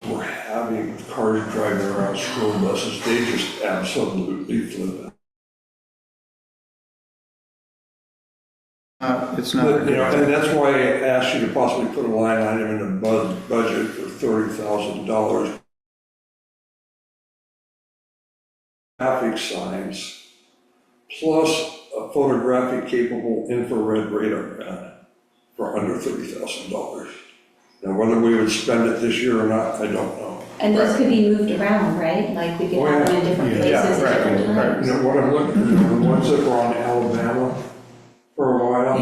We're having cars driving around school buses, they just absolutely flip it. it's not. a But, good and thing. that's why I asked you to possibly put a line item in the budget for $30,000. Traffic signs, plus a photographic capable infrared radar gun for under $30,000. Now, whether we would spend it this year or not, I don't know. And those could be moved around, right? Like we could Oh, have them yeah. in different Yeah, places right, at different right. times. What I'm looking for, the ones that were on Alabama for a while,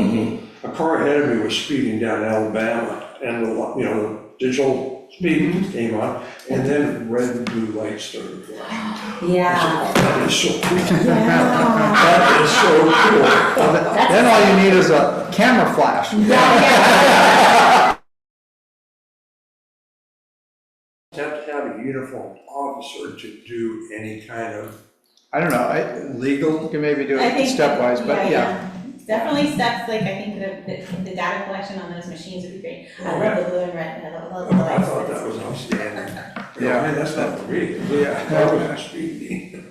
a car ahead of me was speeding down Alabama, and the digital speed came on, and then red and blue lights started flashing. Yeah. That is so cool. Yeah. That is so cool. Then all you need is a camera flash. Have to have a uniformed officer to do any kind of I don't know, you legal. can maybe do I it think- stepwise, but yeah. Definitely steps, like, I think the data collection on those machines would be great. I love the blue and red, and I love the I lights. thought that was outstanding. Yeah. Man, that's not for me. Yeah. That was speedy.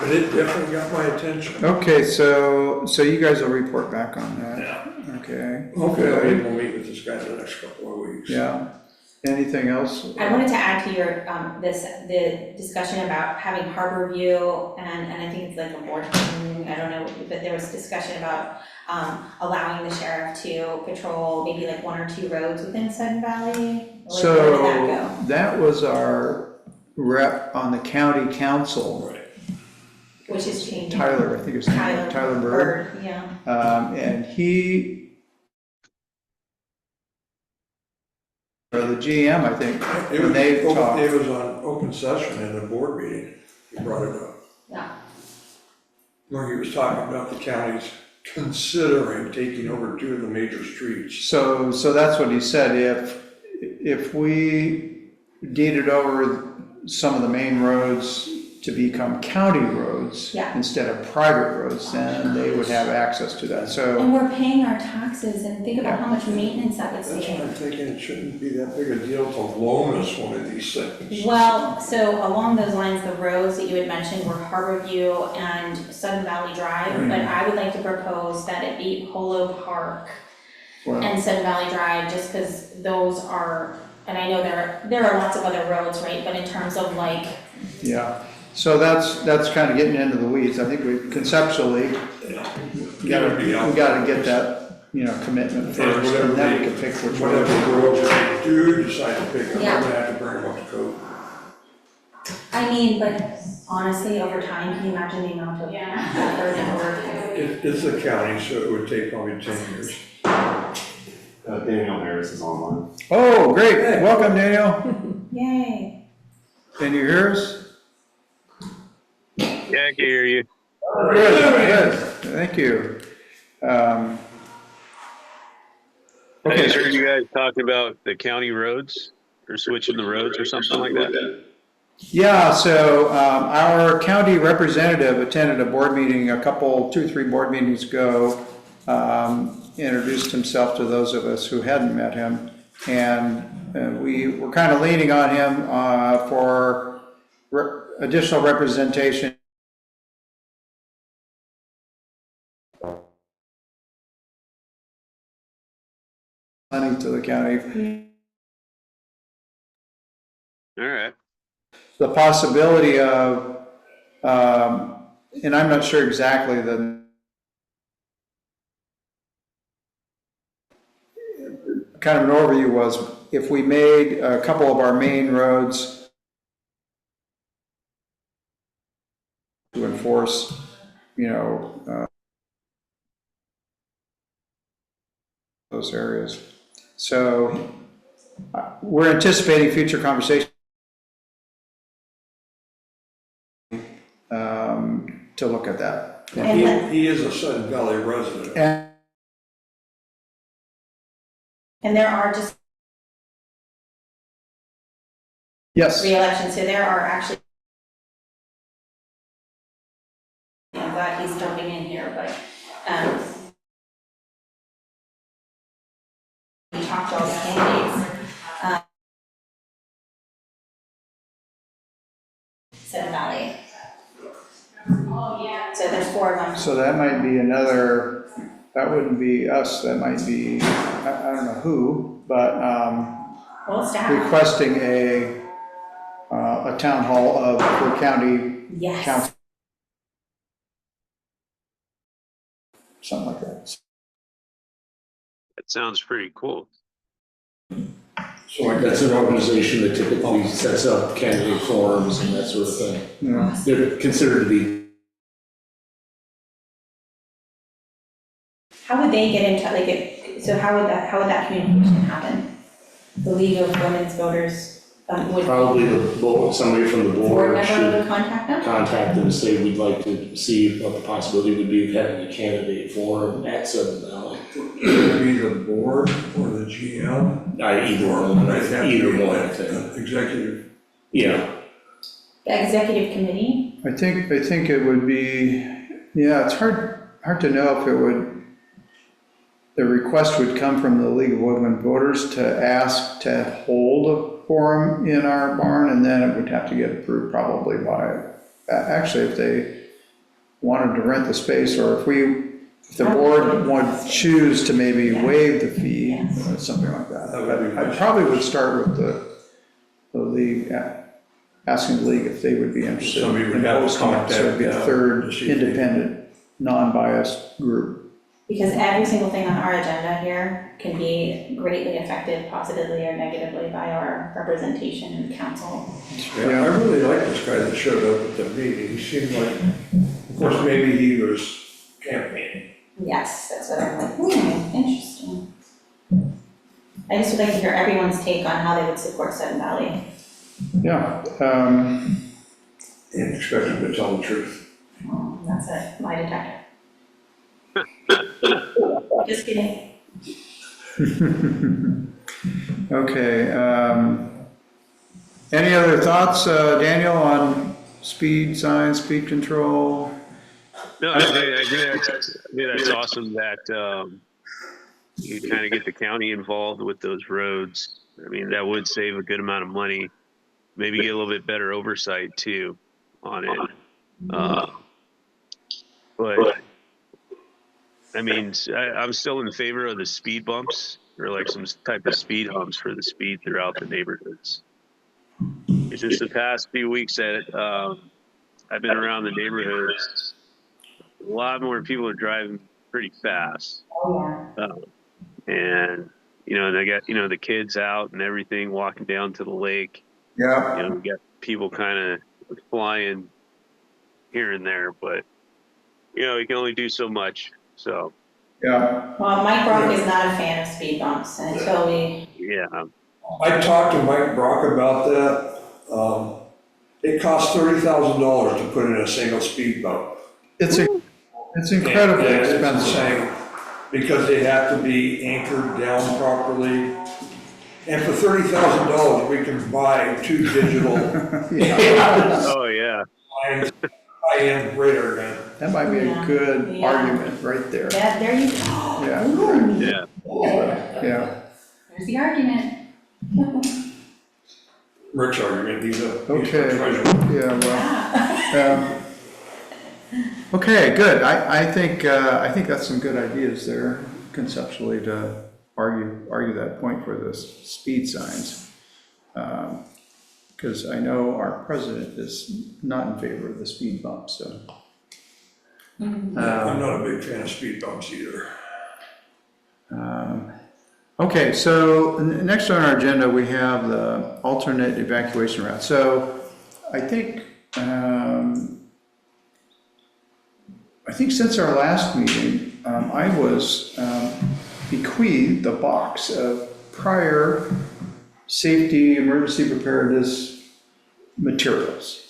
But it definitely got my attention. Okay, so you guys will report back on that? Yeah. Okay. Okay, we'll meet with this guy in the next couple of weeks. Yeah. Anything else? I wanted to add to your, the discussion about having harbor view, and I think it's like a board meeting, I don't know, but there was discussion about allowing the sheriff to patrol maybe like 1 or 2 roads within Sudden Valley. Where So did that go? that was our rep on the county council, Right. Which is changing. Tyler, I think his name was Tyler Bird. Bird, yeah. And or the GM, I think, It when was, they talked. it was on open session in the board meeting, he brought it up. Yeah. Where he was talking about the counties considering taking over 2 of the major streets. So that's what he said, if we deeded over some of the main roads to become county roads Yeah. instead of private roads, then they would have access to that, so. And we're paying our taxes, and think about Yeah. how much maintenance that would That's why save. I'm thinking it shouldn't be that big a deal to loan us one of these things. Well, so along those lines, the roads that you had mentioned were Harborview and Sudden Valley Drive, but I would like to propose that it be Polo Park Well, and Sudden Valley Drive, just because those are, and I know there are lots of other roads, right, but in terms of like, yeah, so that's kind of getting into the weeds, I think we conceptually, we gotta get that, commitment first, and then we can pick which Whatever road. roads they do decide to pick up, Yeah. we're gonna have to bring them up to code. I mean, but honestly, over time, can you imagine the amount of effort and work? It's a county, so it would take probably 10 years. Daniel Harris is online. Oh, great. Welcome, Daniel. Yay. Can you hear us? Yeah, I can hear you. Good. Thank you. I Okay. just heard you guys talking about the county roads or switching the roads or something like that. Yeah, so our county representative attended a board meeting 2-3 board meetings ago, introduced himself to those of us who hadn't met him, and we were kind of leaning on him for additional representation to the county. All right. The possibility of, and I'm not sure exactly the kind of an overview was, if we made a couple of our main roads to enforce, those areas. So we're anticipating future conversation to look at that. He is a Sun Valley resident. And there are just Yes. re-elections, so there are actually, I'm glad he's jumping in here, but, we talked to all the candidates. Seven Valley. So there's 4 of them. So that might be another, that wouldn't be us, that might be, I don't know who, but Well, staff. requesting a town hall of the county Yes. council. Something like that. That sounds pretty cool. So I That's guess an organization that typically sets up candidate forums and that sort of thing. Yeah. They're considered to be, How would they get into, so how would that communication happen? The League of Women's Voters, would probably somebody from the board board member should would contact them? contact them and say, we'd like to see what the possibility would be of having a candidate forum at Seven Valley. it would be the board or the GM. Either one, I think. Executive. Yeah, The executive committee? I think it would be, yeah, it's hard to know if it would, the request would come from the League of Women Voters to ask to hold a forum in our barn, and then it would have to get approved probably by, actually, if they wanted to rent the space, or if the board would choose to maybe waive the fee, or something like that. That would be But I nice. probably would start with the league, asking the league if they would be interested Somebody would in have to hosting it, so it'd be a contact third them to see if they- independent, non-biased group. Because every single thing on our agenda here can be greatly affected positively or negatively by our representation in the council. Yeah, I really like this guy that showed up at the meeting. He seemed like, of course, maybe he was campaigning. Yes, that's what I'm like, interesting. I just would like to hear everyone's take on how they would support Seven Valley. Yeah, And expect him to tell the truth. Well, that's a lie detector. Just kidding. okay, any other thoughts, Daniel, on speed signs, speed control? No, I think that's awesome that you kind of get the county involved with those roads. I mean, that would save a good amount of money. Maybe get a little bit better oversight too on it. But I mean, I'm still in favor of the speed bumps or like some type of speed humps for the speed throughout the neighborhoods. It's just the past few weeks that I've been around the neighborhoods, a lot more people are driving pretty fast. Oh, And, they got, the kids out and everything walking down to the lake. Yeah. We got people kind of flying here and there, but, you can only do so much. So Yeah, Well, Mike Brock is not a fan of speed bumps until we, Yeah. I talked to Mike Brock about that. It costs $30,000 to put in a single speed bump. it's incredibly And it's expensive. insane, because they have to be anchored down properly. And for $30,000, we can buy 2 digital Oh, yeah. high-end radar gun. That might be a Yeah. good Yeah. argument right there. that, there you go. Yeah, Yeah. yeah. There's the argument. Rick's argument, he's a Okay, treasurer. yeah, well, okay, good. I think that's some good ideas there conceptually to argue that point for the speed signs. Because I know our president is not in favor of the speed bump, so. I'm not a big fan of speed bumps either. Okay, so next on our agenda, we have the alternate evacuation route. So I think since our last meeting, I was bequeathed a box of prior safety, emergency preparedness materials.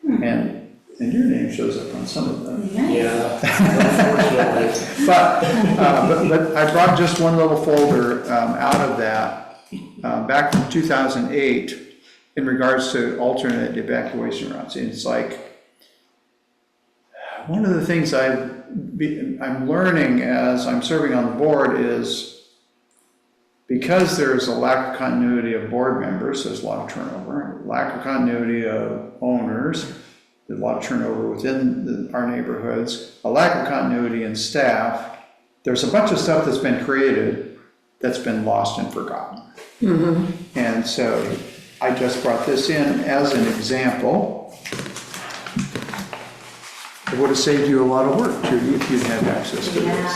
And your name shows up on some of them. Yeah, unfortunately. But I brought just one little folder out of that back from 2008 in regards to alternate evacuation routes. And it's like, one of the things I'm learning as I'm serving on the board is because there's a lack of continuity of board members, there's a lot of turnover, lack of continuity of owners, there's a lot of turnover within our neighborhoods, a lack of continuity in staff. There's a bunch of stuff that's been created that's been lost and forgotten. And so I just brought this in as an example. It would have saved you a lot of work, Judy, if you'd had access to this.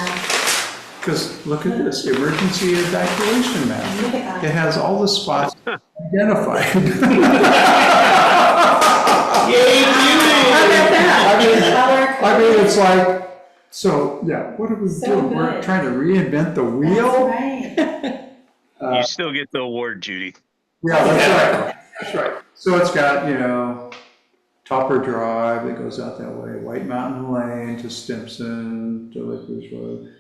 Because look at this, emergency evacuation map. Look at that. It has all the spots identified. I mean, it's like, so, yeah, what are we So doing? We're good. trying to reinvent the That's wheel? right. You still get the award, Judy. Yeah, that's right, that's right. So it's got, Topper Drive that goes out that way, White Mountain Lane to Stimson to Lake Louise Road,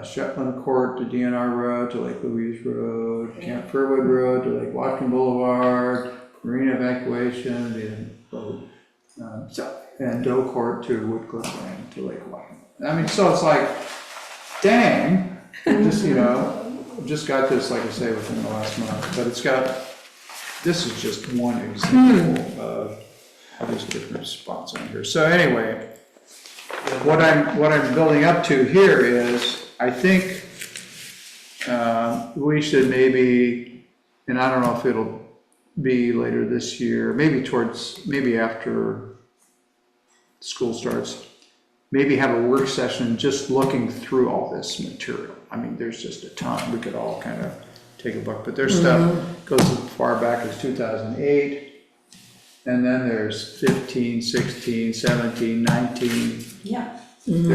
Shetland Court to DNR Road to Lake Louise Road, Camp Furwood Road to Lake Watkin Boulevard, Marine Evacuation, and Doe Court to Woodcliff Lane to Lake Watkin. I mean, so it's like, dang, just, just got this, like I say, within the last month, but this is just one example of these different spots on here. So anyway, what I'm building up to here is, I think we should maybe, and I don't know if it'll be later this year, maybe after school starts, maybe have a work session just looking through all this material. I mean, there's just a ton. We could all kind of take a look, but there's stuff goes as far back as 2008. And then there's 15, 16, 17, 19. Yeah. And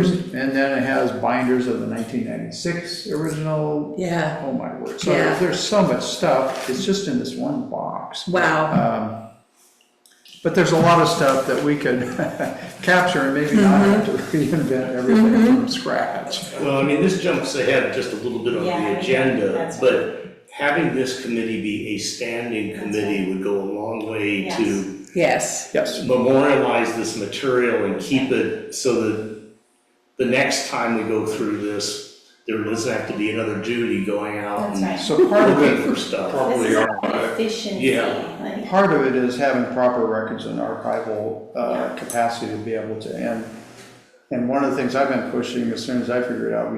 then it has binders of the 1996 original. Yeah. Oh my word. So Yeah. there's so much stuff. It's just in this one box. Wow. But there's a lot of stuff that we could capture and maybe not have to reinvent everything from scratch. Well, I mean, this jumps ahead just a little bit on Yeah, the agenda, that's but having this committee be a standing committee would go a long way Yes. to Yes. Yes. memorialize this material and keep it so that the next time we go through this, there doesn't have to be another Judy going out That's and right. So part of looking it, for stuff. This Properly is archived. efficiency. Yeah. Like, part of it is having proper records and archival capacity to be able to, and one of the things I've been pushing as soon as I figured out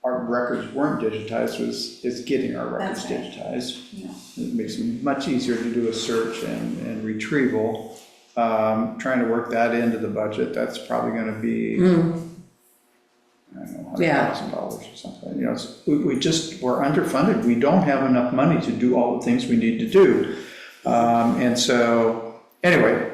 our records weren't digitized is getting our records That's right. digitized. Yeah. It makes it much easier to do a search and retrieval. Trying to work that into the budget, that's probably gonna be, I don't know, Yeah. $100,000 or something. We're underfunded. We don't have enough money to do all the things we need to do. And so, anyway,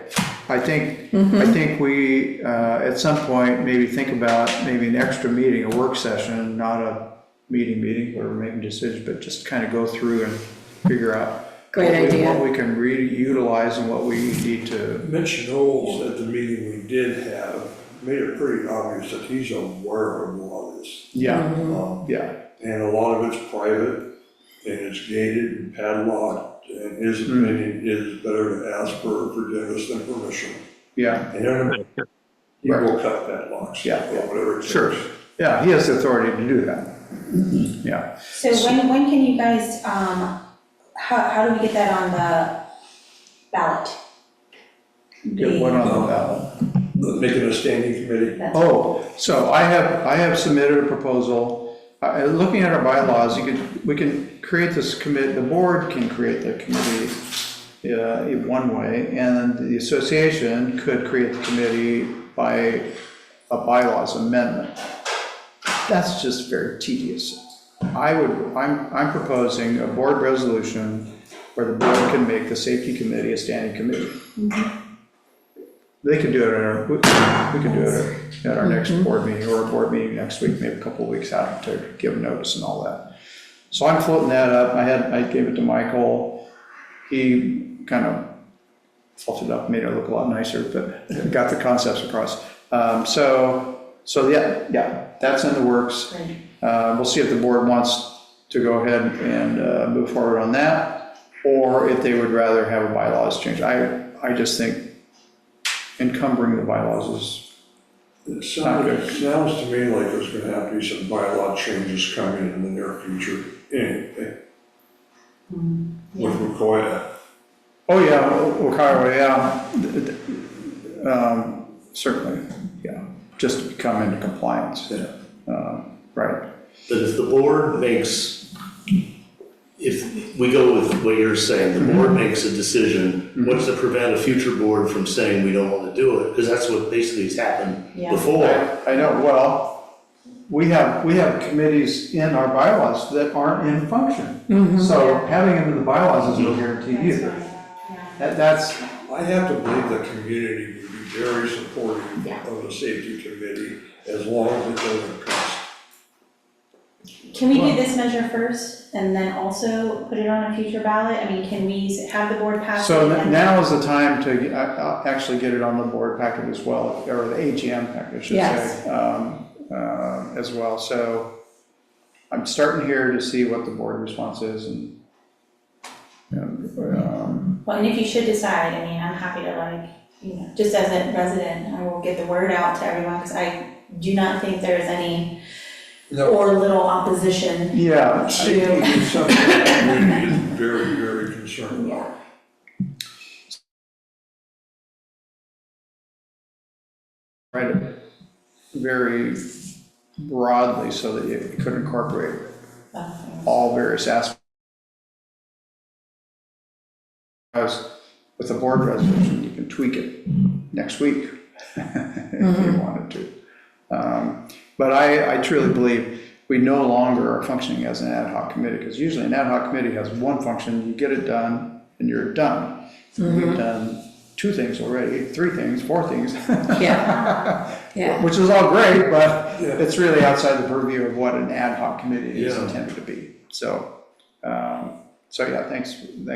I think we, at some point, maybe think about maybe an extra meeting, a work session, not a meeting where we're making decisions, but just kind of go through and figure out Great idea. what we can reutilize and what we need to, Mitch Knowles at the meeting we did have made it pretty obvious that he's aware of a lot of this. yeah, Um, And a lot of it's private, and it's gated and padlocked, and his opinion is better to ask for forgiveness than permission. yeah, And then he will cut padlocks, or Yeah. whatever it takes. sure. Yeah, he has the authority to do that. Yeah. So when can you guys, how do we get that on the ballot? Get one on the ballot. Making a standing committee. That's- Oh, so I have submitted a proposal. Looking at our bylaws, we can create this committee, the board can create the committee in one way, and then the association could create the committee by a bylaws amendment. That's just very tedious. I'm proposing a board resolution where the board can make the safety committee a standing committee. They could do it we could do it at our next board meeting, or a board meeting next week, maybe a couple of weeks out to give notice and all that. So I'm floating that up. I gave it to Michael. He kind of fluffed it up, made it look a lot nicer, but got the concepts across. So yeah, that's in the works. We'll see if the board wants to go ahead and move forward on that, or if they would rather have a bylaws change. I just think encumbering the bylaws It sounds to me like there's gonna have to be some bylaw changes coming in the near future, anyway. With Mikoya. oh yeah, Wakaiwa, yeah. Certainly, yeah, just to come into compliance. Right. But if the board makes, if we go with what you're saying, the board makes a decision, what's to prevent a future board from saying we don't want to do it? Because that's what basically has happened Yeah. before. I know, well, we have committees in our bylaws that aren't in function. So having them in the bylaws is no guarantee either. That's, I have to believe the community would be very supportive Yeah. of the safety committee as long as it doesn't cost. Can we do this measure first and then also put it on a future ballot? I mean, can we have the board pass it? so and- now is the time to actually get it on the board packet as well, or the AGM packet, I should Yes. say, as well. So I'm starting here to see what the board response is and, Well, and if you should decide, I mean, I'm happy to just as a resident, I will get the word out to everyone, because I do not think there's any or little opposition. yeah. I think it's something the community is very, very concerned about. Write it very broadly so that it could incorporate all various aspects. Because with a board resolution, you can tweak it next week if you wanted to. But I truly believe we no longer are functioning as an ad hoc committee, because usually an ad hoc committee has one function, you get it done, and you're done. We've done 2 things already, 3 things, 4 things. Yeah. Which is all great, but it's really outside the purview of what an ad hoc committee is intended to be. So yeah, thanks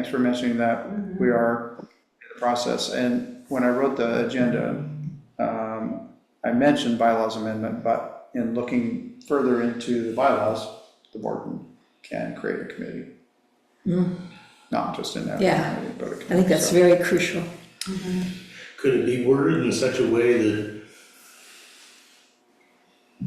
for mentioning that. We are in the process. And when I wrote the agenda, I mentioned bylaws amendment, but in looking further into the bylaws, the board can create a committee. Not just an ad hoc committee, but a committee. I think that's very crucial. Could it be worded in such a way that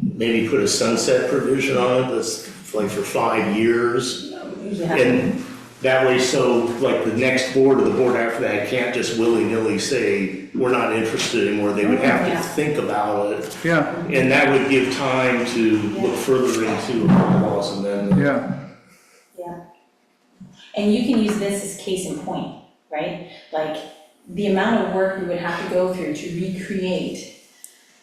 maybe put a sunset provision on it that's like for 5 years? And that way, so like the next board or the board after that can't just willy-nilly say, we're not interested anymore. They would have to think about it. Yeah, And that would give time to look further into bylaws and then. yeah. Yeah. And you can use this as case in point, right? Like, the amount of work we would have to go through to recreate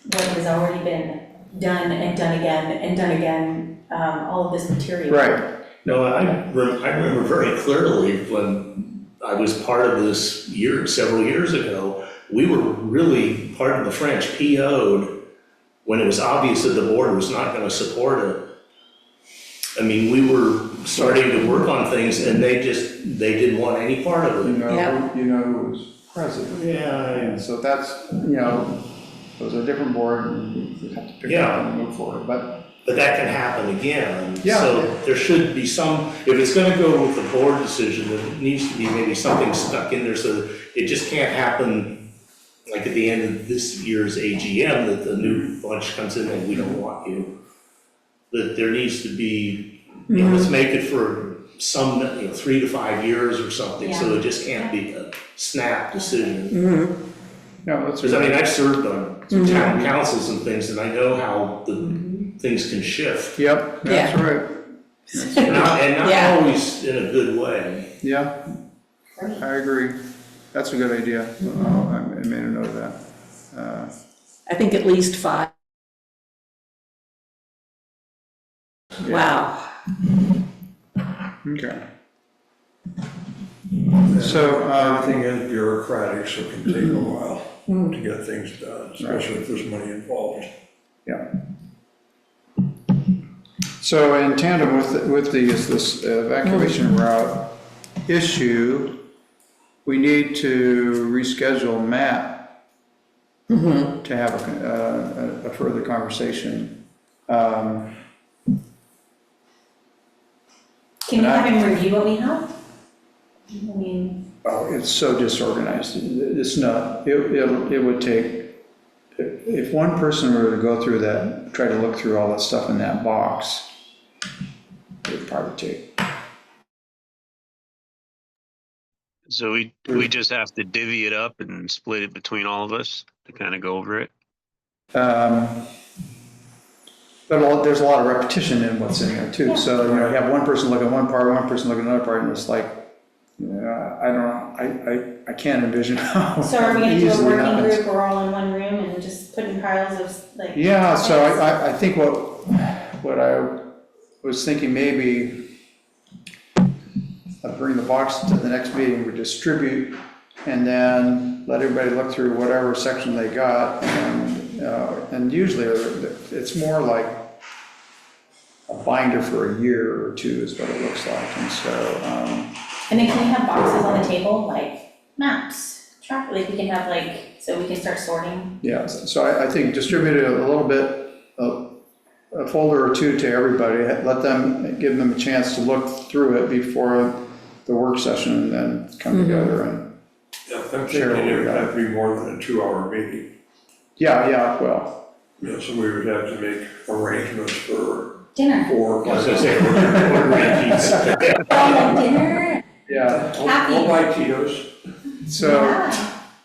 what has already been done and done again and done again, all of this material. Right. No, I remember very clearly when I was part of this several years ago, we were really, pardon the French, PO'd when it was obvious that the board was not gonna support it. I mean, we were starting to work on things and they didn't want any part of it. Yeah. You know who was president. Yeah, And so that's, it was a different board and we have to pick Yeah. up and move forward, but but that can happen again. Yeah. So there should be some, if it's gonna go with the board decision, there needs to be maybe something stuck in there so that it just can't happen like at the end of this year's AGM, that the new bunch comes in and we don't want you. That there needs to be, let's make it for some, 3 to 5 years or something, so it just can't be a snap decision. no, that's. Because I mean, I've served on some town councils and things, and I know how the things can shift. Yep, that's Yeah. right. And not Yeah. always in a good way. Yeah, I agree. That's a good idea. I made a note of that. I think at least 5. Wow. Okay. So, Everything is bureaucratic, so it can take a while to get things done, especially if there's money involved. yeah. So in tandem with this evacuation route issue, we need to reschedule Matt to have a further conversation. Can you have him review what we have? I mean, Oh, it's so disorganized. It's not, it would take, if one person were to go through that, try to look through all that stuff in that box, it would probably take. So we just have to divvy it up and split it between all of us to kind of go over it. But there's a lot of repetition in what's in there too. So, you have one person look at one part, one person look at another part, and it's like, I don't know, I can't envision how. so are we gonna do a easily working happens. group, we're all in one room and just put in piles of like? Yeah, so topics? I think what I was thinking maybe, bring the box to the next meeting, we distribute, and then let everybody look through whatever section they got, and usually it's more like a binder for a year or two is what it looks like, and so, And then can we have boxes on the table, like maps, track, like we can have like, so we can start sorting? yeah, so I think distribute it a little bit, a folder or two to everybody, give them a chance to look through it before the work session, and then come together and, Yeah, I'm Sure, thinking it would yeah. have to be more than a 2-hour meeting. yeah, well, So we would have to make arrangements for Dinner. 4 or I was 5 gonna say, days. order Reggie's. Oh, like dinner? yeah. Happy. We'll buy Tito's. So, Yeah.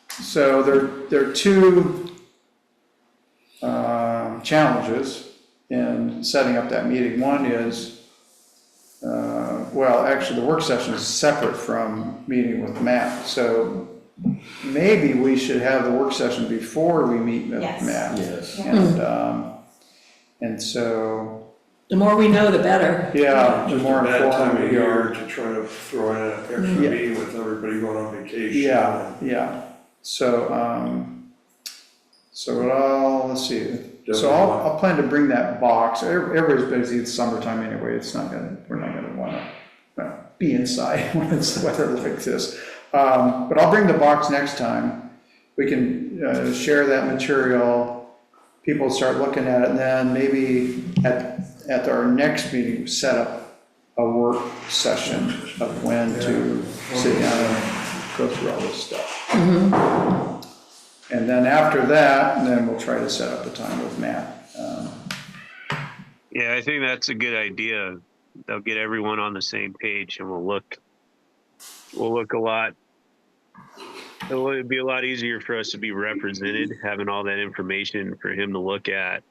so there are two challenges in setting up that meeting. One is, well, actually, the work session is separate from meeting with Matt. So maybe we should have the work session before we meet with Yes. Matt. Yes. And so, The more we know, the better. yeah, the Just more a bad time informed of we year are. to try to throw in an extra Yeah. meeting with everybody going on vacation. Yeah. So let's see. So I'll plan to bring that box. Everybody's busy. It's summertime anyway. We're not gonna wanna be inside when it's the weather like this. But I'll bring the box next time. We can share that material. People start looking at it, and then maybe at our next meeting, set up a work session of when to sit down and go through all this stuff. And then after that, then we'll try to set up a time with Matt. Yeah, I think that's a good idea. They'll get everyone on the same page, and we'll look a lot. It'll be a lot easier for us to be represented, having all that information for him to look at,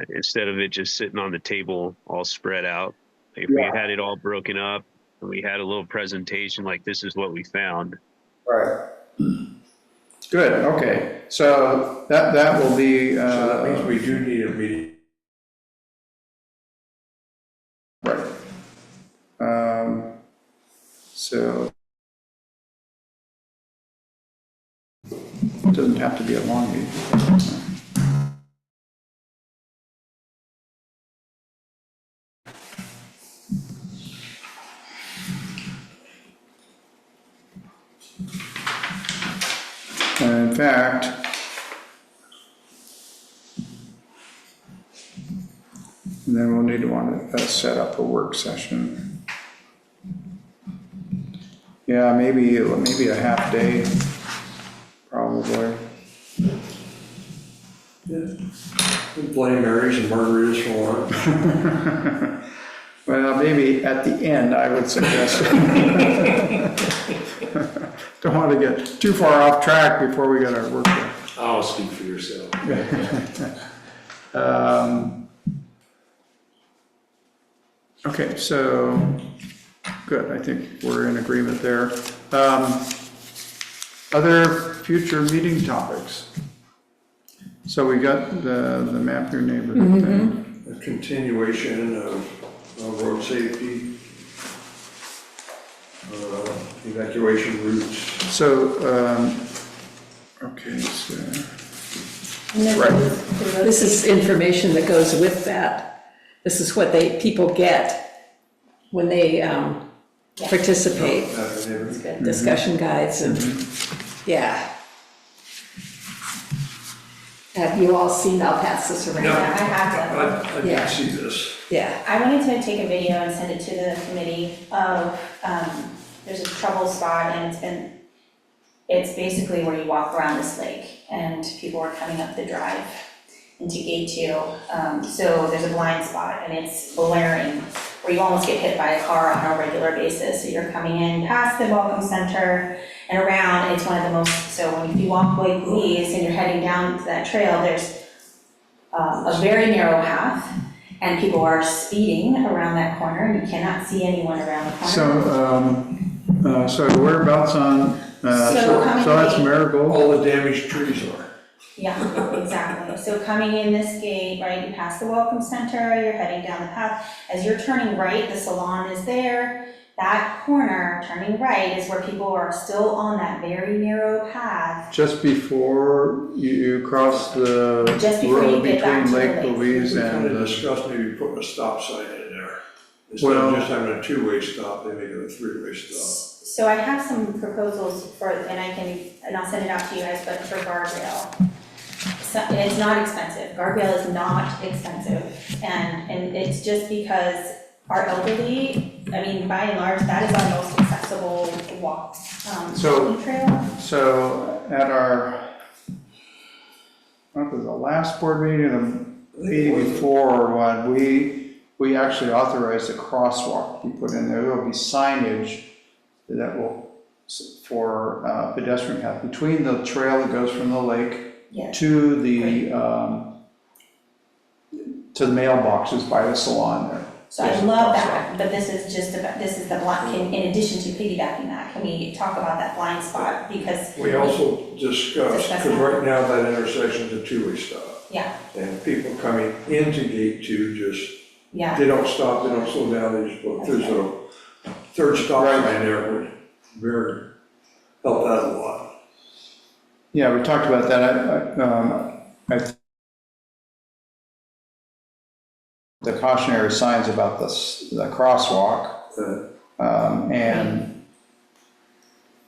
instead of it just sitting on the table all spread out. If we had it all broken up and we had a little presentation like this is what we found. Right. Good, okay. So that will be. So that means we do need a meeting. Right. So It doesn't have to be a long meeting. And in fact, and then we'll need to want to set up a work session. Yeah, maybe a half day, probably. Yeah. Bloody Marys and margaritas for lunch. Well, maybe at the end, I would suggest. Don't want to get too far off track before we get our work done. I'll speak for yourself. Okay, so, good, I think we're in agreement there. Other future meeting topics? So we got the map your neighborhood thing. A continuation of road safety, evacuation routes. So, okay, so, And then Right. this is information that goes with that. This is what people get when they participate. Discussion guides and, yeah. Have you all seen, I'll pass this around. No. I have them. I Yeah. didn't see this. Yeah, I wanted to take a video and send it to the committee of, there's a trouble spot and it's basically where you walk around this lake and people are coming up the drive into gate 2. So there's a blind spot and it's blaring where you almost get hit by a car on a regular basis. So you're coming in past the welcome center and around, it's one of the most, so when you walk Lake Louise and you're heading down to that trail, there's a very narrow path. And people are speeding around that corner, and you cannot see anyone around the corner. so whereabouts on, so that's Marigold? All the damaged trees are. Yeah, exactly. So coming in this gate, right, you pass the welcome center, you're heading down the path. As you're turning right, the salon is there. That corner, turning right, is where people are still on that very narrow path. Just before you cross the Just before you road get back between to the Lake lake. Louise We and kind of the, discussed maybe putting a stop sign in there. Instead Well- of just having a 2-way stop, they make it a 3-way stop. So I have some proposals for, and I'll send it out to you guys, but for guardrail. So, and it's not expensive, guardrail is not expensive, and it's just because our elderly, I mean, by and large, that is our most accessible walk, So- walking trail. so at our, what was the last board meeting, the meeting before or what, we actually authorized a crosswalk to be put in there. There'll be signage that will, for pedestrian path, between the trail that goes from the lake Yes. to the mailboxes by the salon there. So I love that, but this is just about, this is the blind, in addition to piggybacking that, can we talk about that blind spot, because. We also discussed, Discuss because that. right now that intersection is a 2-way stop. Yeah, And people coming into gate 2 just, yeah, they don't stop, they don't slow down, they just go, there's a third stop Right. sign there, would very, help that a lot. Yeah, we talked about that. The cautionary signs about the crosswalk, and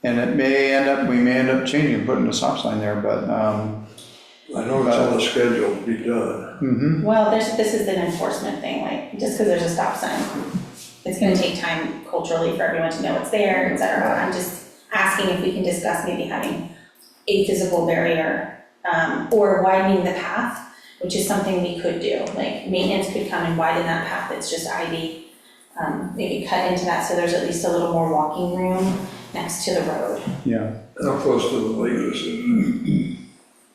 it may end up, we may end up changing, putting a stop sign there, but, I know it's on the schedule to be done. well, this is an enforcement thing, like, just because there's a stop sign, it's gonna take time culturally for everyone to know it's there, et cetera. I'm just asking if we can discuss maybe having a physical barrier, or widening the path, which is something we could do, like maintenance could come and widen that path, it's just ivy. Maybe cut into that so there's at least a little more walking room next to the road. yeah. How close to the lake is it?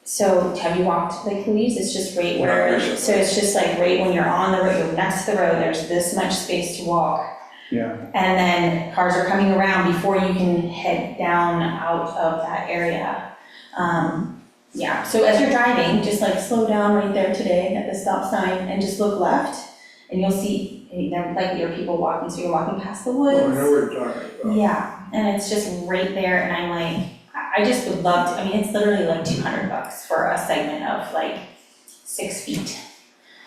So have you walked Lake Louise? It's just right where, Not recently. so it's just like right when you're on the road, you're next to the road, there's this much space to walk. Yeah, And then cars are coming around before you can head down out of that area. Yeah, so as you're driving, just like slow down right there today at the stop sign and just look left and you'll see, there like your people walking, so you're walking past the Oh, I know woods. what you're talking about. Yeah, and it's just right there and I'm like, I just would love to, I mean, it's literally like $200 for a segment of like 6 feet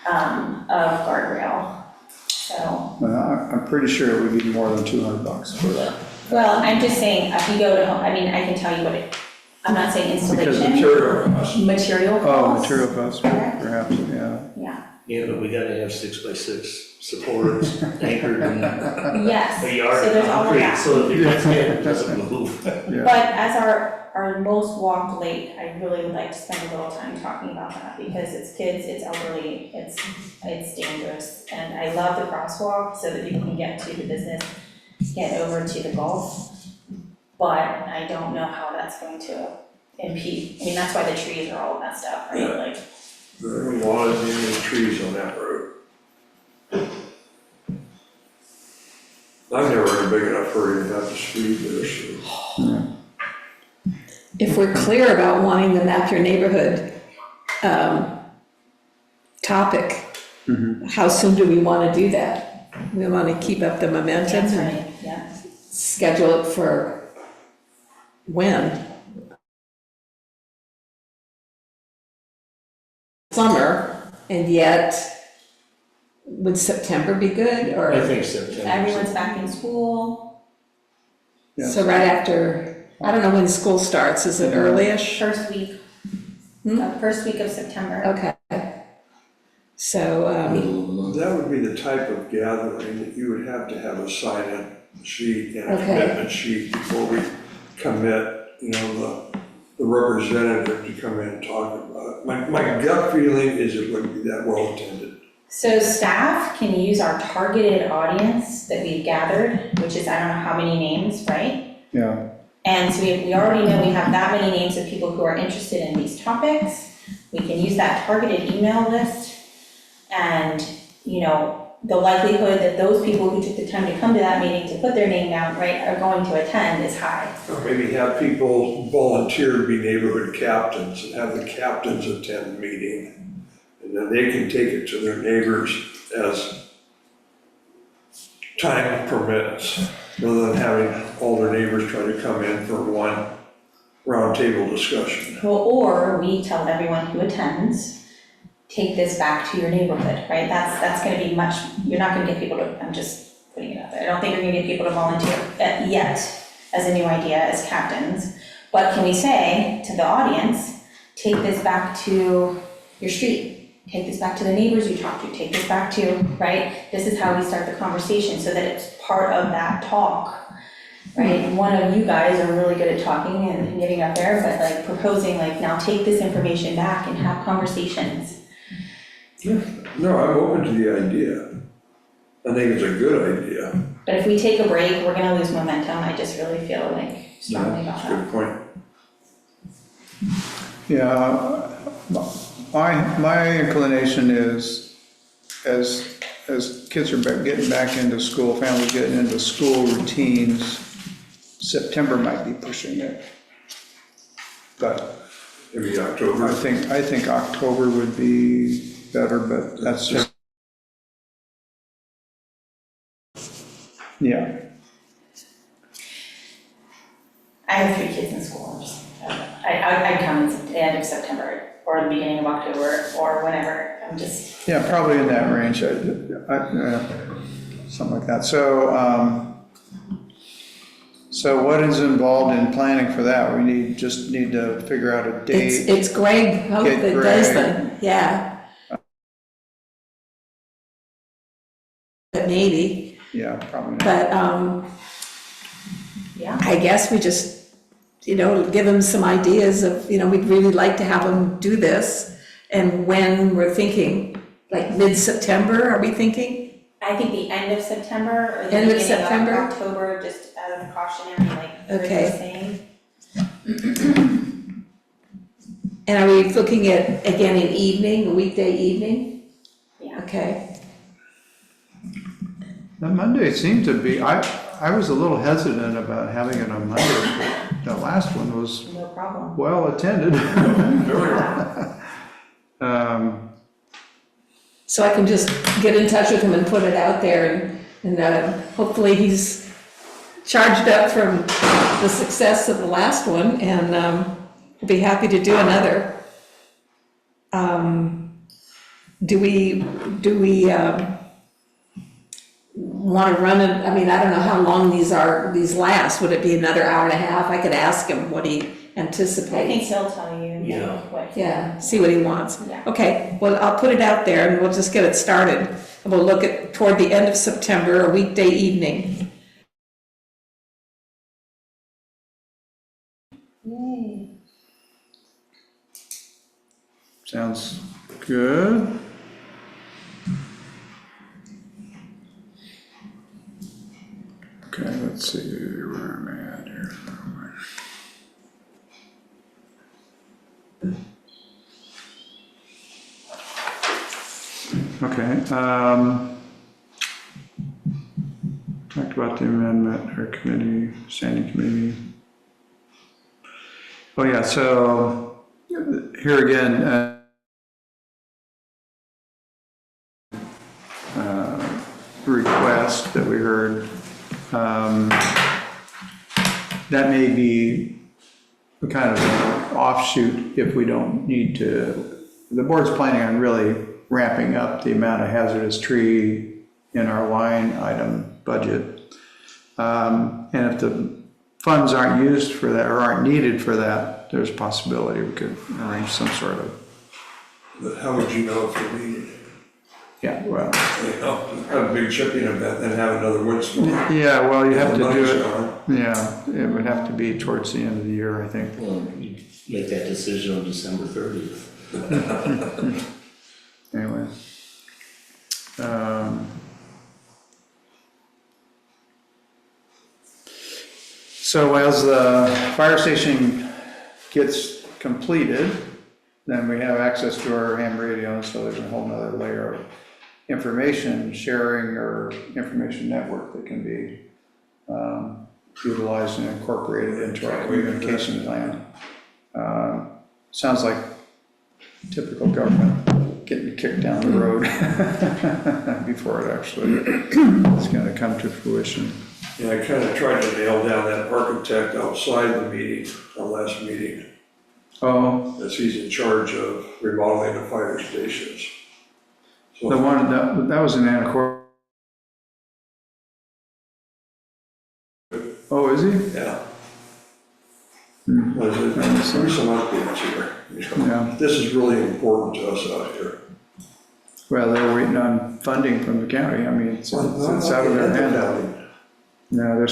of guardrail, so. I'm pretty sure it would be more than $200 for that. Well, I'm just saying, if you go to home, I mean, I can tell you what it, I'm not saying Because installation. Material costs. Material Oh, costs. material costs, perhaps, yeah. Yeah, Yeah, but we gotta have 6x6 supports anchored in yes, a yard so of there's all of concrete, that. so that it doesn't move. Yeah. But as our most walked lake, I really would like to spend a little time talking about that, because it's kids, it's elderly, it's dangerous. And I love the crosswalk so that people can get to the business, get over to the Gulf. But I don't know how that's going to impede, I mean, that's why the trees are all messed up, right? Yeah. Like, There are a lot of union trees on that road. I'm never in a big enough hurry to have to speed there, so. If we're clear about wanting the map your neighborhood topic, how soon do we want to do that? We want to keep up the momentum that's and right, yeah. schedule it for when? Summer, and yet, would September be good, or? I think September. Everyone's back in school, Yeah. So right after, I don't know when school starts, is it early-ish? first week, first week of September. Okay. So, That would be the type of gathering that you would have to have a sign-in sheet and a Okay. commitment sheet before we commit, the representative to come in and talk about it. My gut feeling is it wouldn't be that well attended. So staff can use our targeted audience that we've gathered, which is, I don't know how many names, right? Yeah, And so we already know we have that many names of people who are interested in these topics. We can use that targeted email list. And, the likelihood that those people who took the time to come to that meeting to put their name down, right, are going to attend is high. Or maybe have people volunteer to be neighborhood captains and have the captains attend the meeting. And then they can take it to their neighbors as time permits, rather than having all their neighbors try to come in for one roundtable discussion. Well, or we tell everyone who attends, take this back to your neighborhood, right? That's gonna be much, you're not gonna get people to, I'm just putting it out there. I don't think you're gonna get people to volunteer yet as a new idea as captains. But can we say to the audience, take this back to your street, take this back to the neighbors you talk to, take this back to, right? This is how we start the conversation so that it's part of that talk, right? One of you guys are really good at talking and getting up there, but like proposing, like, now take this information back and have conversations. No, I'm open to the idea. I think it's a good idea. But if we take a break, we're gonna lose momentum. I just really feel like strongly about That's a that. good point. yeah. My inclination is, as kids are getting back into school, families getting into school routines, September might be pushing it. But Maybe October. I think October would be better, but that's just. Yeah, I have 3 kids in school. I'd come in the end of September or the beginning of October or whenever. I'm just, yeah, probably in that range, something like that. So what is involved in planning for that? We just need to figure out a date. it's Greg Hope Get that does Greg. them, yeah. But maybe, Yeah, probably not. but, yeah. I guess we just, give them some ideas of, we'd really like to have them do this. And when we're thinking, like mid-September, are we thinking? I think the end of September or the End of beginning of September? October, just out of precautionary, like Chris Okay. was saying. And are we looking at, again, an evening, a weekday evening? Yeah. Okay, The Monday seemed to be, I was a little hesitant about having it on Monday, but the last one was No problem. well attended. so I can just get in touch with him and put it out there and hopefully he's charged up from the success of the last one, and we'll be happy to do another. Do we want to run it? I mean, I don't know how long these last. Would it be another hour and a half? I could ask him what he I think anticipates. he'll tell you. Yeah. What. Yeah, see what he wants. Yeah. Okay, well, I'll put it out there and we'll just get it started. And we'll look at toward the end of September, a weekday evening. Yay. Sounds good. Okay, let's see where I'm at here. Okay, talked about the amendment, or committee, standing committee. Oh yeah, so here again, request that we heard, that may be a kind of an offshoot if we don't need to. The board's planning on really ramping up the amount of hazardous tree in our line item budget. And if the funds aren't used for that or aren't needed for that, there's a possibility we could arrange some sort of. But how would you know if they're needed? Yeah, well. You know, have a big shipping event, then have another windstorm. Yeah, well, you have to do Money's it, gone. yeah, it would have to be towards the end of the year, I think. Well, you make that decision on December 30th. Anyway. So as the fire station gets completed, then we have access to our ham radio, so there's a whole nother layer of information sharing or information network that can be utilized and incorporated into our communication plan. Sounds like typical government getting kicked down the road before it actually is going to come to fruition. Yeah, I kind of tried to nail down that architect outside the meeting, our last meeting, Oh, as he's in charge of remodeling the fire stations. the So, one that was in Anacortes. Oh, is he? yeah. Hmm. Was it, there's some updates here. You know. Yeah. This is really important to us out here. Well, they're waiting on funding from the county. I mean, it's out of their hand. No,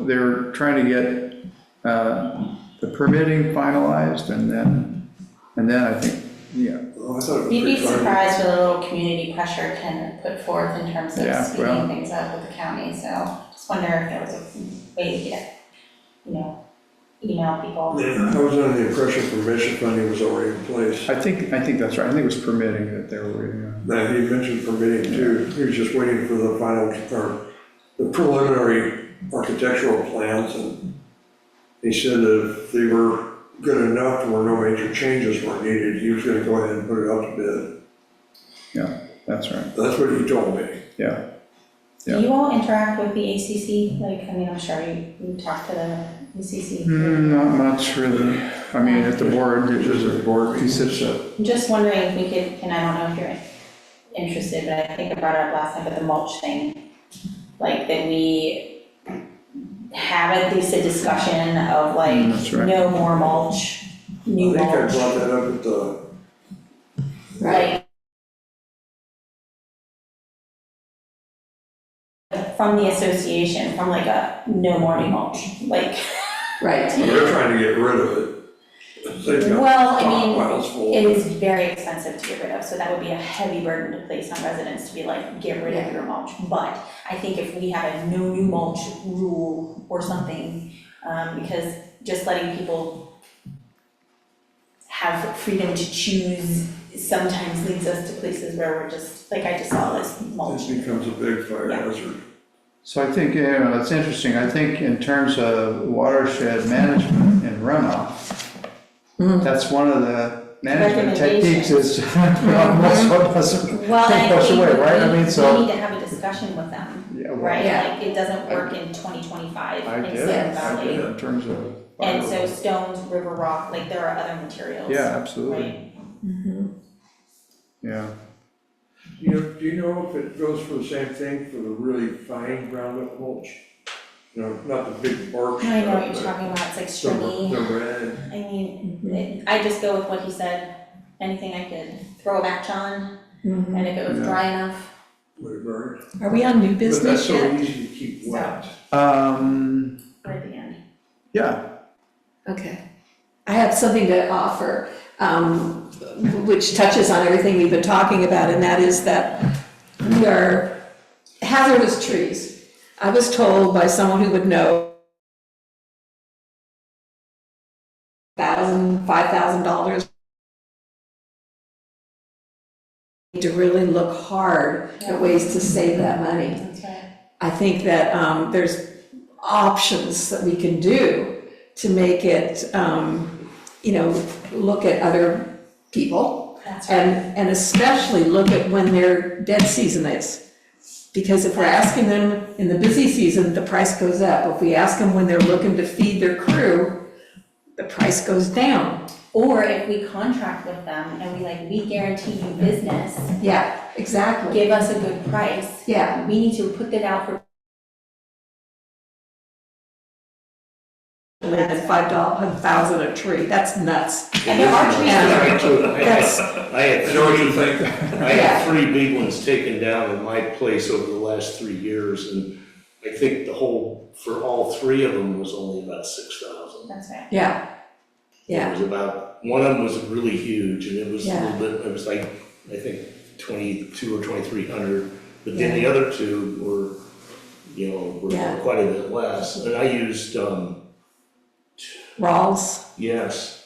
they're trying to get the permitting finalized and then I think, yeah. Oh, I thought it was You'd be pretty fun. surprised what a little community pressure can put forth in terms of Yeah, speeding well. things up with the county, so just wonder if there was a way to get, email people. Yeah, I was under the impression permission funding was already in place. I think that's right. I think it was permitting that they were waiting on. Now, he mentioned permitting too. He was just waiting for the final, or the preliminary architectural plans, and he said that if they were good enough and were no major changes were needed, he was gonna go ahead and put it out to bid. Yeah, that's right. That's what he told me. Yeah. Do you all interact with the ACC? I'm sure you talk to the ACC. Not much really. I mean, at the board, It's just a board, he sits up. I'm just wondering if we could, and I don't know if you're interested, but I think I brought it up last time, but the mulch thing. Like that we have at least a discussion of that's right. no more mulch, I new think I mulch. brought that up at the, Right. From the association, from like a no more new mulch, like. Right. they're trying to get rid of it. They've got Well, I mean, stockpiles full. it is very expensive to get rid of, so that would be a heavy burden to place on residents to be like, get rid of your mulch. But I think if we have a no new mulch rule or something, because just letting people have freedom to choose sometimes leads us to places where we're just, like I just saw this mulch. This becomes a big fire Yeah. hazard. So I think, it's interesting. I think in terms of watershed management and runoff, that's one of the management techniques is also doesn't Well, and I push think away, right? I mean, we so. need to have a discussion with them. Yeah, right? Yeah. Like, it doesn't work in 2025 I in get Sun it, I Valley. get it in terms of. And so bylaws. stones, river rock, like there are other materials. Yeah, absolutely, Right? yeah. Do you know if it goes for the same thing for the really fine ground-up mulch? You know, not the big bark stuff. I know what you're but talking about, it's like the- stringy. The red, I mean, I just go with what he said, anything I could throw a match on, and if it was Yeah. dry enough, whatever. Are we on new But that's business so yet? easy to keep wet. right at the end. Yeah, Okay. I have something to offer, which touches on everything we've been talking about, and that is that we are hazardous trees. I was told by someone who would know $5,000 to really look hard at ways to save that money. That's right. I think that there's options that we can do to make it, look at other people. That's right. And especially look at when their dead season is. Because if we're asking them in the busy season, the price goes up. If we ask them when they're looking to feed their crew, the price goes down. Or if we contract with them and we guarantee you business, Yeah, exactly. give us a good price. Yeah. We need to put that out for. And $5,000 a tree, that's nuts. And there are trees there. That's- I had I know what you three, think. I had 3 big ones taken down in my place over the last 3 years, and I think the whole, for all 3 of them was only about 6,000. That's right. Yeah, It was about, one of them was really huge, and it was a Yeah. little bit, it was like, I think 22 or 2,300, but then the Yeah. other 2 were, Yeah. quite a bit less, and I used, Rawls. yes.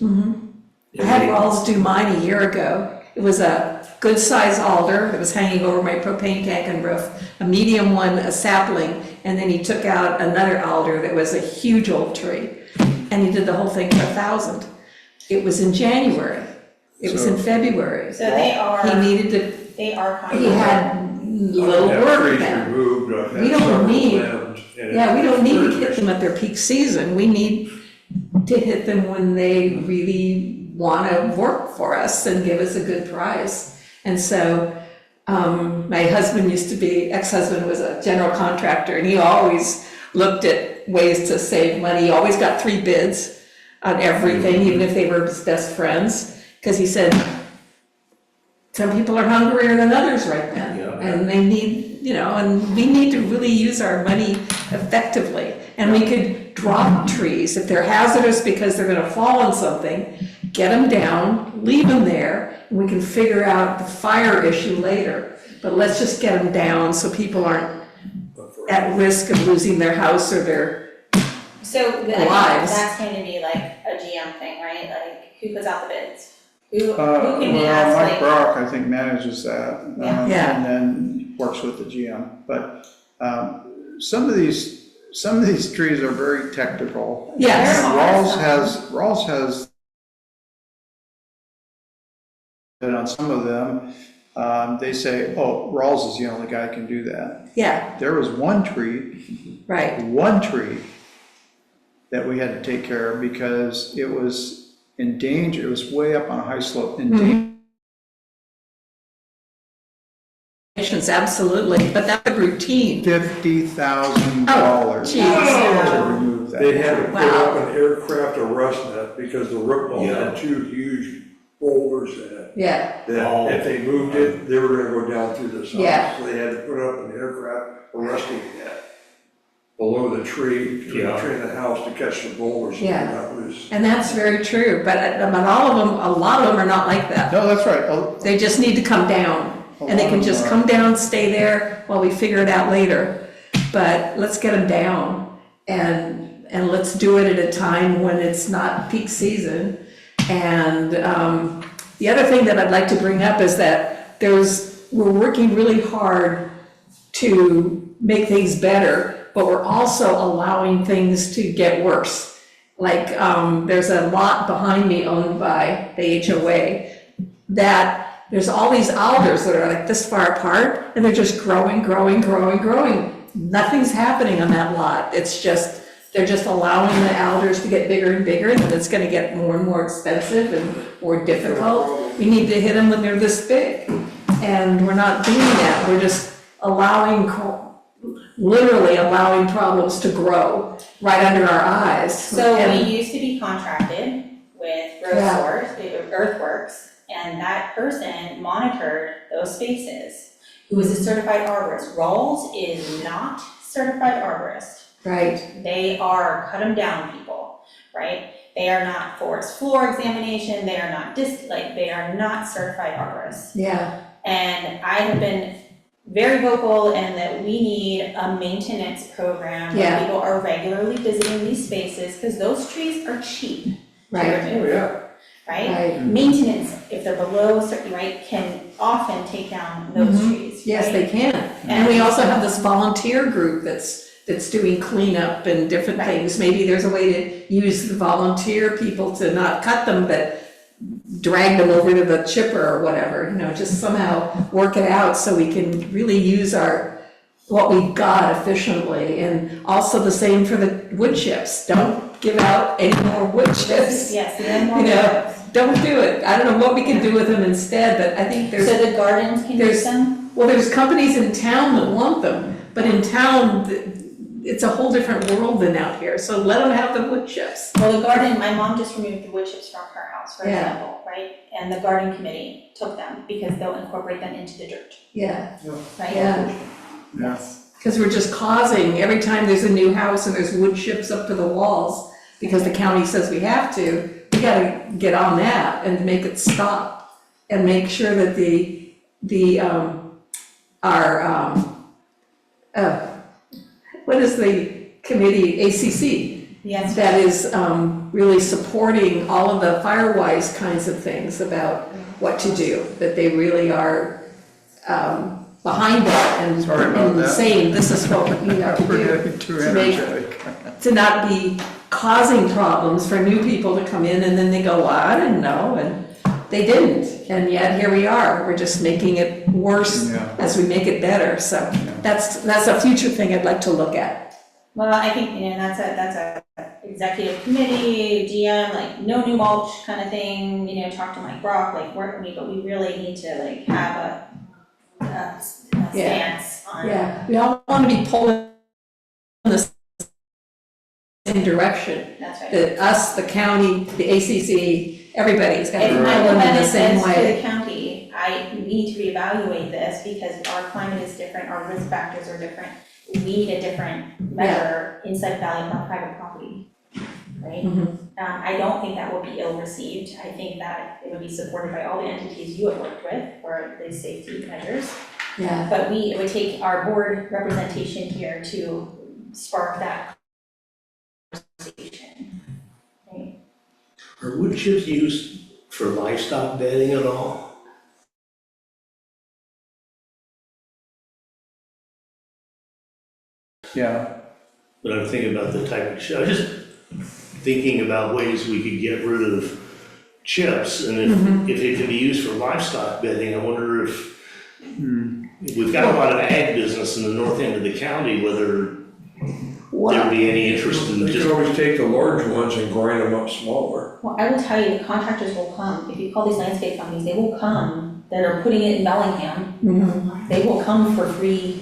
I had Rawls do mine a year ago. It was a good-sized alder that was hanging over my propane tank and roof, a medium one, a sapling, and then he took out another alder that was a huge old tree. And he did the whole thing for $1,000. It was in January. It was in February. So they He are, needed to, they are he contracted. had little I've had work trees then. removed, I've had We don't several need- limbs, and Yeah, we it's don't need to very hit them at their peak season. We need to hit them when they really want to work for us and give us a good price. And so, my husband used to be, ex-husband was a general contractor, and he always looked at ways to save money. He always got 3 bids on everything, even if they were his best friends, because he said, some people are hungrier than others right now. Yeah. And they need, and we need to really use our money effectively. And we could drop trees, if they're hazardous because they're gonna fall on something, get them down, leave them there, and we can figure out the fire issue later. But let's just get them down so people aren't at risk of losing their house or their, So I think lives. that's going to be like a GM thing, right? Like, who puts out the bids? Who Well, can we ask, Mike like, Brock, I think, manages that. Yeah. Yeah. And then works with the GM, but, some of these trees are very technical. Yes. Rawls has, and on some of them, they say, oh, Rawls is the only guy who can do that. yeah, There was one tree right, that we had to take care of because it was in danger, it was way up on a high slope, in danger. absolutely, but that's a routine. $50,000 geez. to remove that. They had to put Wow. up an aircraft arrest net because the root ball Yeah. had 2 huge boulders in it. Yeah, That if they moved it, they were gonna go down through the Yeah. side. So they had to put up an aircraft arresting net below the tree, between the Yeah. tree and the house to catch the boulders so Yeah. they're not loose. and that's very true, but all of them, a lot of them are not like that. No, that's right. Oh, They just need to come down, and they can just come down, stay there while we figure it out later. But let's get them down, and let's do it at a time when it's not peak season. And the other thing that I'd like to bring up is that we're working really hard to make things better, but we're also allowing things to get worse. Like, there's a lot behind me owned by the HOA that there's all these alders that are like this far apart, and they're just growing. nothing's happening on that lot. It's just, they're just allowing the alders to get bigger and bigger, and it's gonna get more and more expensive and more difficult. We need to hit them when they're this big, and we're not doing that. We're just literally allowing problems to grow right under our eyes. So And- we used to be contracted with Yeah. Earthworks, and that person monitored those spaces, who was a certified arborist. Rawls is not certified arborist. Right, They are cut 'em down people, right? They are not forest floor examination, they are not they are not certified arborists. yeah, And I have been very vocal in that we need a maintenance program where Yeah. people are regularly visiting these spaces, because those trees are cheap to right, Oh, remove, yeah. right? right. Maintenance, if they're below a certain, right, can often take down those Mhm. trees, Yes, right? they can. And we also have this volunteer group that's doing cleanup and different Right. things. Maybe there's a way to use the volunteer people to not cut them, but drag them over to the chipper or whatever, just somehow work it out so we can really use what we've got efficiently. And also the same for the wood chips. Don't give out any more wood chips. Yes, the more You know, work. Don't do it. I don't know what we can do with them instead, but I think there's. So the gardens can use them? Well, there's companies in town that want them, but in town, it's a whole different world than out here, so let them have the wood chips. Well, the garden, my mom just removed the wood chips from her house, for Yeah. example, right? And the garden committee took them because they'll incorporate them into the dirt, Yeah, right? yeah, Yes. because we're just causing, every time there's a new house and there's wood chips up to the walls, because the county says we have to, we gotta get on that and make it stop. And make sure that what is the committee, ACC? Yes. That is really supporting all of the Firewise kinds of things about what to do, that they really are behind that and Sorry about that. saying, this is what we have to We're do. getting too to make- energetic. To not be causing problems for new people to come in and then they go, well, I didn't know, and they didn't. And yet here we are, we're just making it worse Yeah. as we make it better, so that's a future thing I'd like to look at. Well, I think, that's a executive committee, GM, like, no new mulch kind of thing, talk to Mike Brock, like, work with me, but we really need to, like, have a stance on. Yeah, we all want to be pulling in the same direction. That's right. Us, the county, the ACC, everybody's got to If pull Michael in the Bennett same says to way. the county, we need to reevaluate this because our climate is different, our risk factors are different. We need a different measure inside value of our private property, right? Mhm. I don't think that will be ill-received. I think that it would be supported by all the entities you have worked with for the safety measures. Yeah, But it would take our board representation here to spark that conversation, right? Are wood chips used for livestock bedding at all? Yeah, But I'm thinking about the type of, I was just thinking about ways we could get rid of chips, and if it can be used for livestock bedding, I wonder if we've got a lot of ag business in the north end of the county, whether there'd be any interest in You just, can always take the large ones and grind them up smaller. Well, I will tell you, the contractors will come, if you call these landscape companies, they will come, that are putting it in Bellingham, they will come for free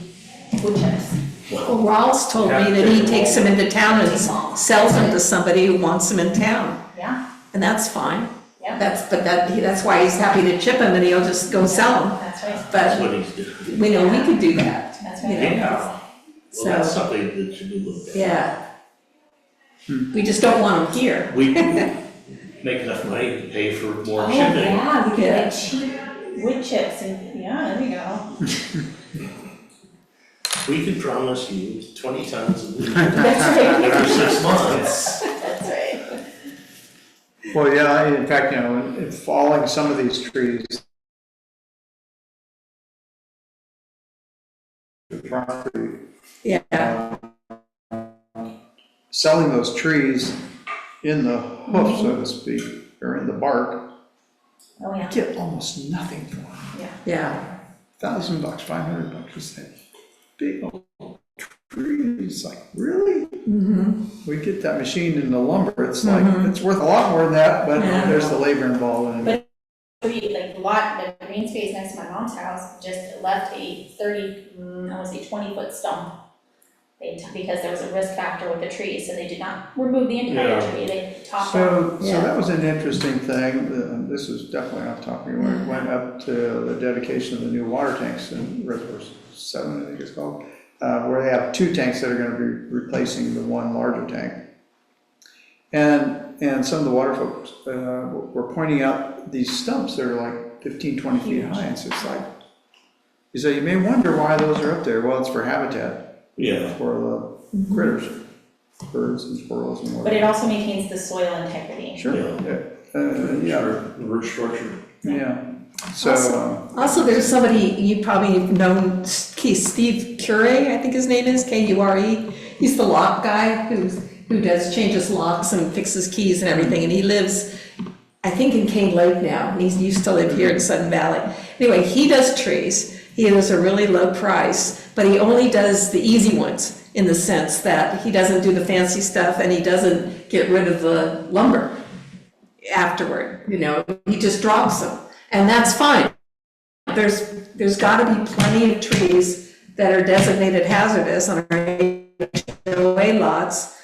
wood chips. well, Rawls told me that he takes them into town and sells them to somebody who wants them in town, Yeah, and that's fine. yeah. That's why he's happy to chip them and he'll just go sell them. That's right, that's But what he's doing. we know we could do that, that's you right. know. Yeah, well, that's So, something that should be looked at. yeah. We just don't want them here. We make enough money to pay for more Oh, shipping. yeah, we can Yeah. get cheap wood chips and, yeah, there we go. We can promise you 20 tons of wood That's right. every 6 months. That's right. well, yeah, in fact, in falling some of these trees, property, Yeah, selling those trees in the hoof, so to speak, or in the bark, Oh, yeah, get almost nothing for them. yeah, $1,000, $500 is that big old trees, like, really? We get that machine in the lumber, it's like, it's worth a lot more than that, but Yeah. there's the labor involved in it. Like the lot, the green space next to my mom's house just left a 30, I wanna say 20-foot stump. Because there was a risk factor with the tree, so they did not remove the entire Yeah. tree, they topped off. So that was an interesting thing, this is definitely off topic, when it went up to the dedication of the new water tanks in Reservoir 7, I think it's called, where they have 2 tanks that are gonna be replacing the one larger tank. And some of the water folks were pointing out these stumps that are like 15, 20 feet high, and so it's like, you say, you may wonder why those are up there, well, it's for habitat. Yeah. For the critters, birds and squirrels and But whatever. it also maintains the soil integrity. Sure, Yeah. yeah, The root structure. yeah. So, Also, there's somebody, you probably have known, Steve Curé, I think his name is, K-U-R-E. He's the lock guy who changes locks and fixes keys and everything, and he lives, I think, in Cane Lake now, and he used to live here in Sudden Valley. Anyway, he does trees, he does a really low price, but he only does the easy ones, in the sense that he doesn't do the fancy stuff and he doesn't get rid of the lumber afterward, he just drops them, and that's fine. There's gotta be plenty of trees that are designated hazardous on our HOA lots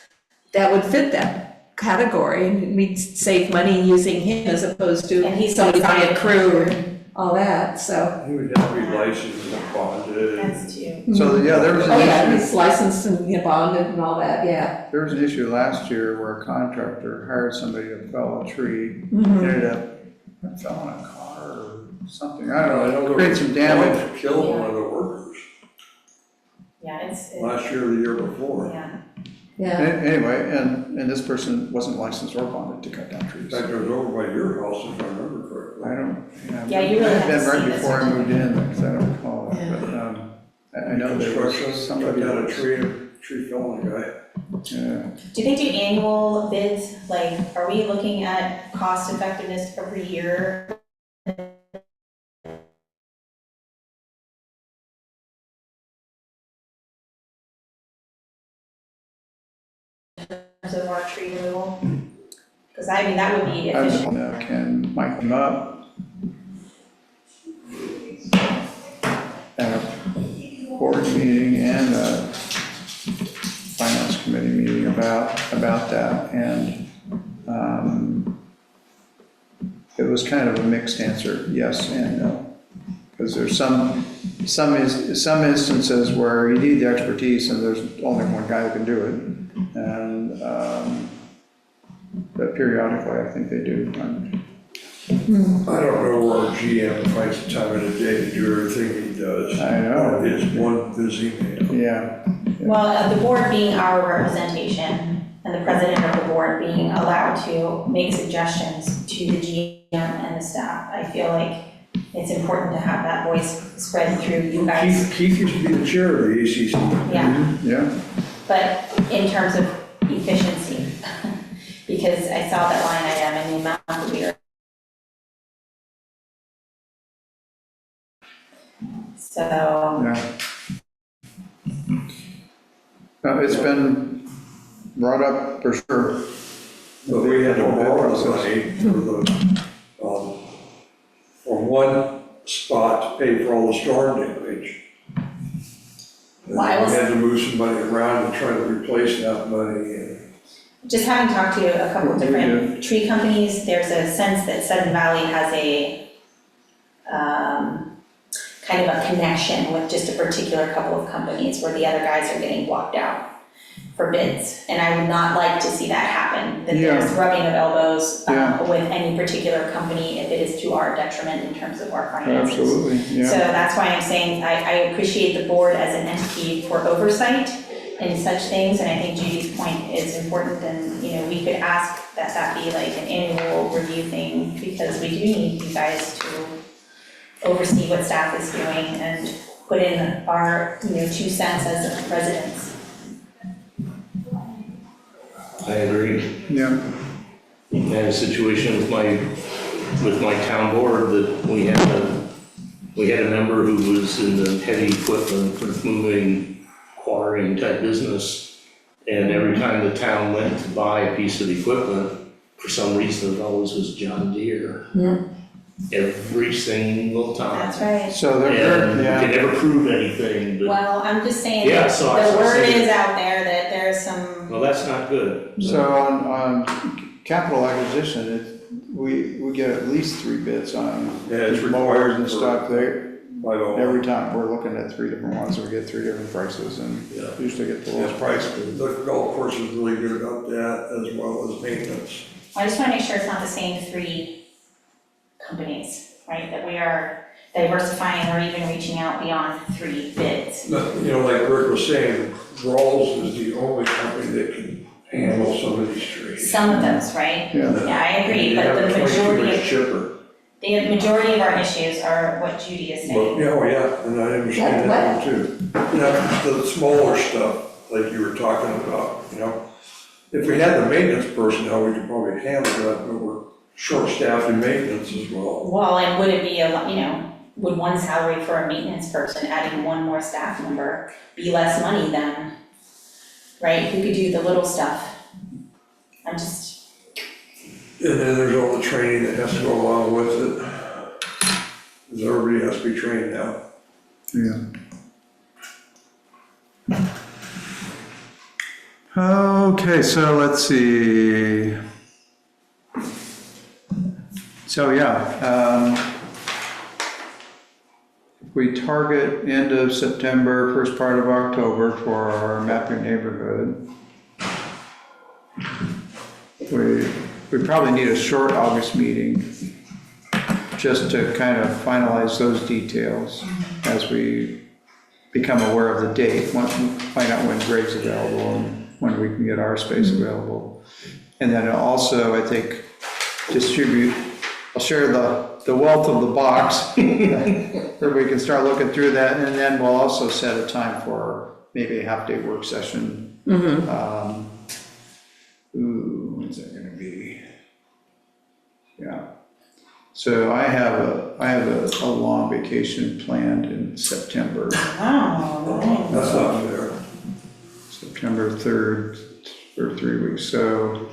that would fit that category, and we'd save money using him as opposed to And he's somebody like- buying a crew and all that, so. He would have to be licensed and bonded. That's too. so, yeah, there was Oh, yeah, an issue, he's licensed and bonded and all that, yeah. there was an issue last year where a contractor hired somebody to fell a tree, ended up, it fell on a car or something, I don't know, created some damage. Killed one of the workers Yeah, it's, last year or the year before. yeah. Yeah, Anyway, and this person wasn't licensed or bonded to cut down In trees. fact, it was over by your house, if I remember correctly. I don't, Yeah, you really it have to had been see right this. before I moved in, because I don't recall that, Yeah. but, I know there Construction, was cut somebody. down a that was- tree fell on a guy. Yeah, Do they do annual bids? Like, are we looking at cost effectiveness every year? In terms of our tree removal? Because I mean, that would be I efficient. can mic them up. At a board meeting and a finance committee meeting about that, and, it was kind of a mixed answer, yes and no. Because there's some instances where you need the expertise and there's only one guy who can do it. And, but periodically, I think they do. I don't know where our GM finds the time in the day to do everything he does. I know. It's one busy man. Yeah, Well, the board being our representation and the president of the board being allowed to make suggestions to the GM and the staff, I feel like it's important to have that voice spread through you guys. Keith used to be the chair of the ACC. Yeah, yeah. but in terms of efficiency, because I saw that line item and the amount that we were. So, Yeah. It's been brought up for sure. But we had to borrow the money for the, from one spot to pay for all the storm damage. And Why was- we had to move some money around and try to replace that money, and just having talked to a couple of Yeah. different tree companies, there's a sense that Sudden Valley has a kind of a connection with just a particular couple of companies where the other guys are getting blocked out for bids. And I would not like to see that happen, that there's rubbing of elbows Yeah. with any particular company if it is to our detriment in terms of our finances. Absolutely, So yeah. that's why I'm saying I appreciate the board as an entity for oversight in such things, and I think Judy's point is important, and, we could ask that that be like an annual review thing, because we do need you guys to oversee what staff is doing and put in our, 2 cents as the residents. I agree. Yeah, I had a situation with my town board that we had a member who was in the heavy equipment with moving quarry farming type business. And every time the town went to buy a piece of equipment, for some reason, it always was John Deere. Every single time. That's right. So they're, And we yeah, could never prove anything, but, Well, I'm just saying, Yeah, that so I- the word so- is out there that there's some, well, that's not good. so on capital acquisition, we get at least 3 bids on Yeah, it's these mowers required and for- stuff. By law. Every time, we're looking at 3 different ones, and we get 3 different prices, and Yeah. usually get the Yeah, lowest price. the golf course is really good about that, as well as maintenance. I just wanna make sure it's not the same 3 companies, right? That we are diversifying or even reaching out beyond 3 bids. But, you know, like Rick was saying, Rawls is the only company that can handle some of these trees. Some of those, right? Yeah, Yeah, I agree, but the Yeah, 22 majority is of, chipper. the majority of our issues are what Judy is But, saying. yeah, oh, yeah, and I understand that one too. Yeah, the smaller stuff, like you were talking about, you know. If we had the maintenance personnel, we could probably handle that, but we're short-staffed in maintenance as well. Well, and would it be would one salary for a maintenance person, adding 1 more staff member, be less money than, right? Who could do the little stuff? I'm just, And then there's all the training that has to go along with it. Because everybody has to be trained now. yeah. Okay, so let's see. So, yeah, we target end of September, first part of October for our Map Your Neighborhood. We probably need a short August meeting just to kind of finalize those details as we become aware of the date, once we find out when Greg's available and when we can get our space available. And then also, I think, I'll share the wealth of the box, where we can start looking through that, and then we'll also set a time for maybe a half-day work session. When's that gonna be? Yeah. So I have a long vacation planned in September, oh, That's not fair. September 3rd, for 3 weeks, so,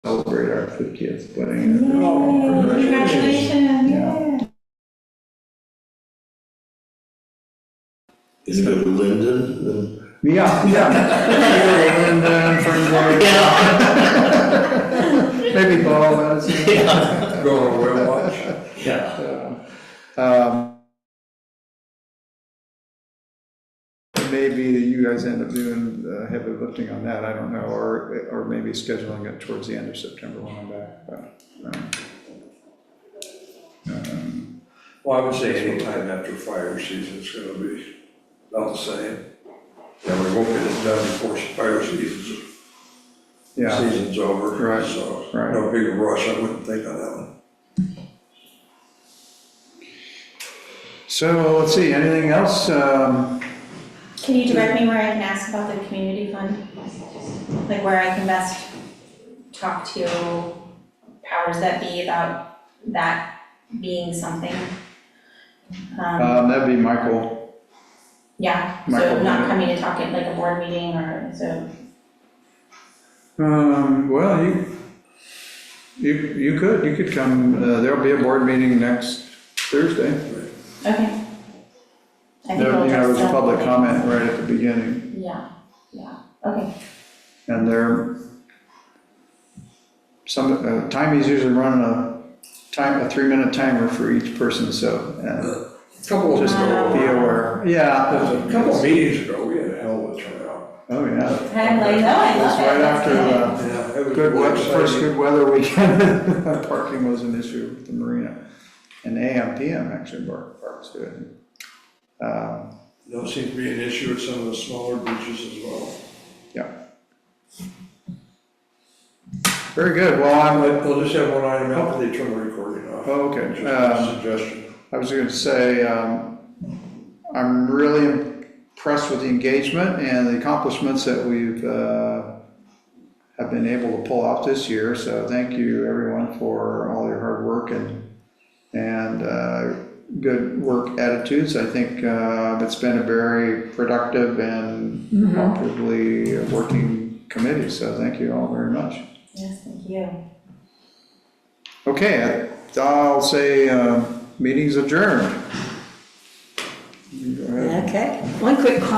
celebrate our 50th wedding. congratulations, Yeah. Is it go to Linden? Yeah, yeah. And friends there. Maybe Paul, that's. Going on whale watch. Yeah. Maybe you guys end up doing heavy lifting on that, I don't know, or maybe scheduling it towards the end of September when I'm back, but. Well, I would say anytime after fire season, it's gonna be about the same. Yeah, we won't get it done before fire season's Yeah, season's over. Right, So, right. no big rush, I wouldn't think on that one. so let's see, anything else? Can you direct me where I can ask about the community fund? Like where I can best talk to powers that be about that being something? That'd be Michael. Yeah, so Michael, not yeah. coming to talk at like a board meeting or so, Well, you could come, there'll be a board meeting next Thursday. okay. I think There, I'll there's a just- public comment right at the beginning, Yeah, okay, and Timmy's usually running a 3-minute timer for each person, so, A couple of just ago, be aware, yeah. a couple of meetings ago, we had a hell of a turnout. Oh, yeah. I'm like, no, I love It's it. right That's after good. Yeah, it was good weather, exciting. first good weather weekend, parking was an issue with the marina, and AM, PM actually parks good. Don't seem to be an issue at some of the smaller beaches as well. Yeah. Very good, well, We'll just have one item after they turn the recording off. oh, okay. Just a suggestion. I was going to say, I'm really impressed with the engagement and the accomplishments that we've have been able to pull off this year. So thank you, everyone, for all your hard work and good work attitudes. I think it's been a very productive and cooperatively working committee, so thank you all very much. Yes, thank you. Okay, I'll say meeting's adjourned. Go ahead. Okay, one quick comment.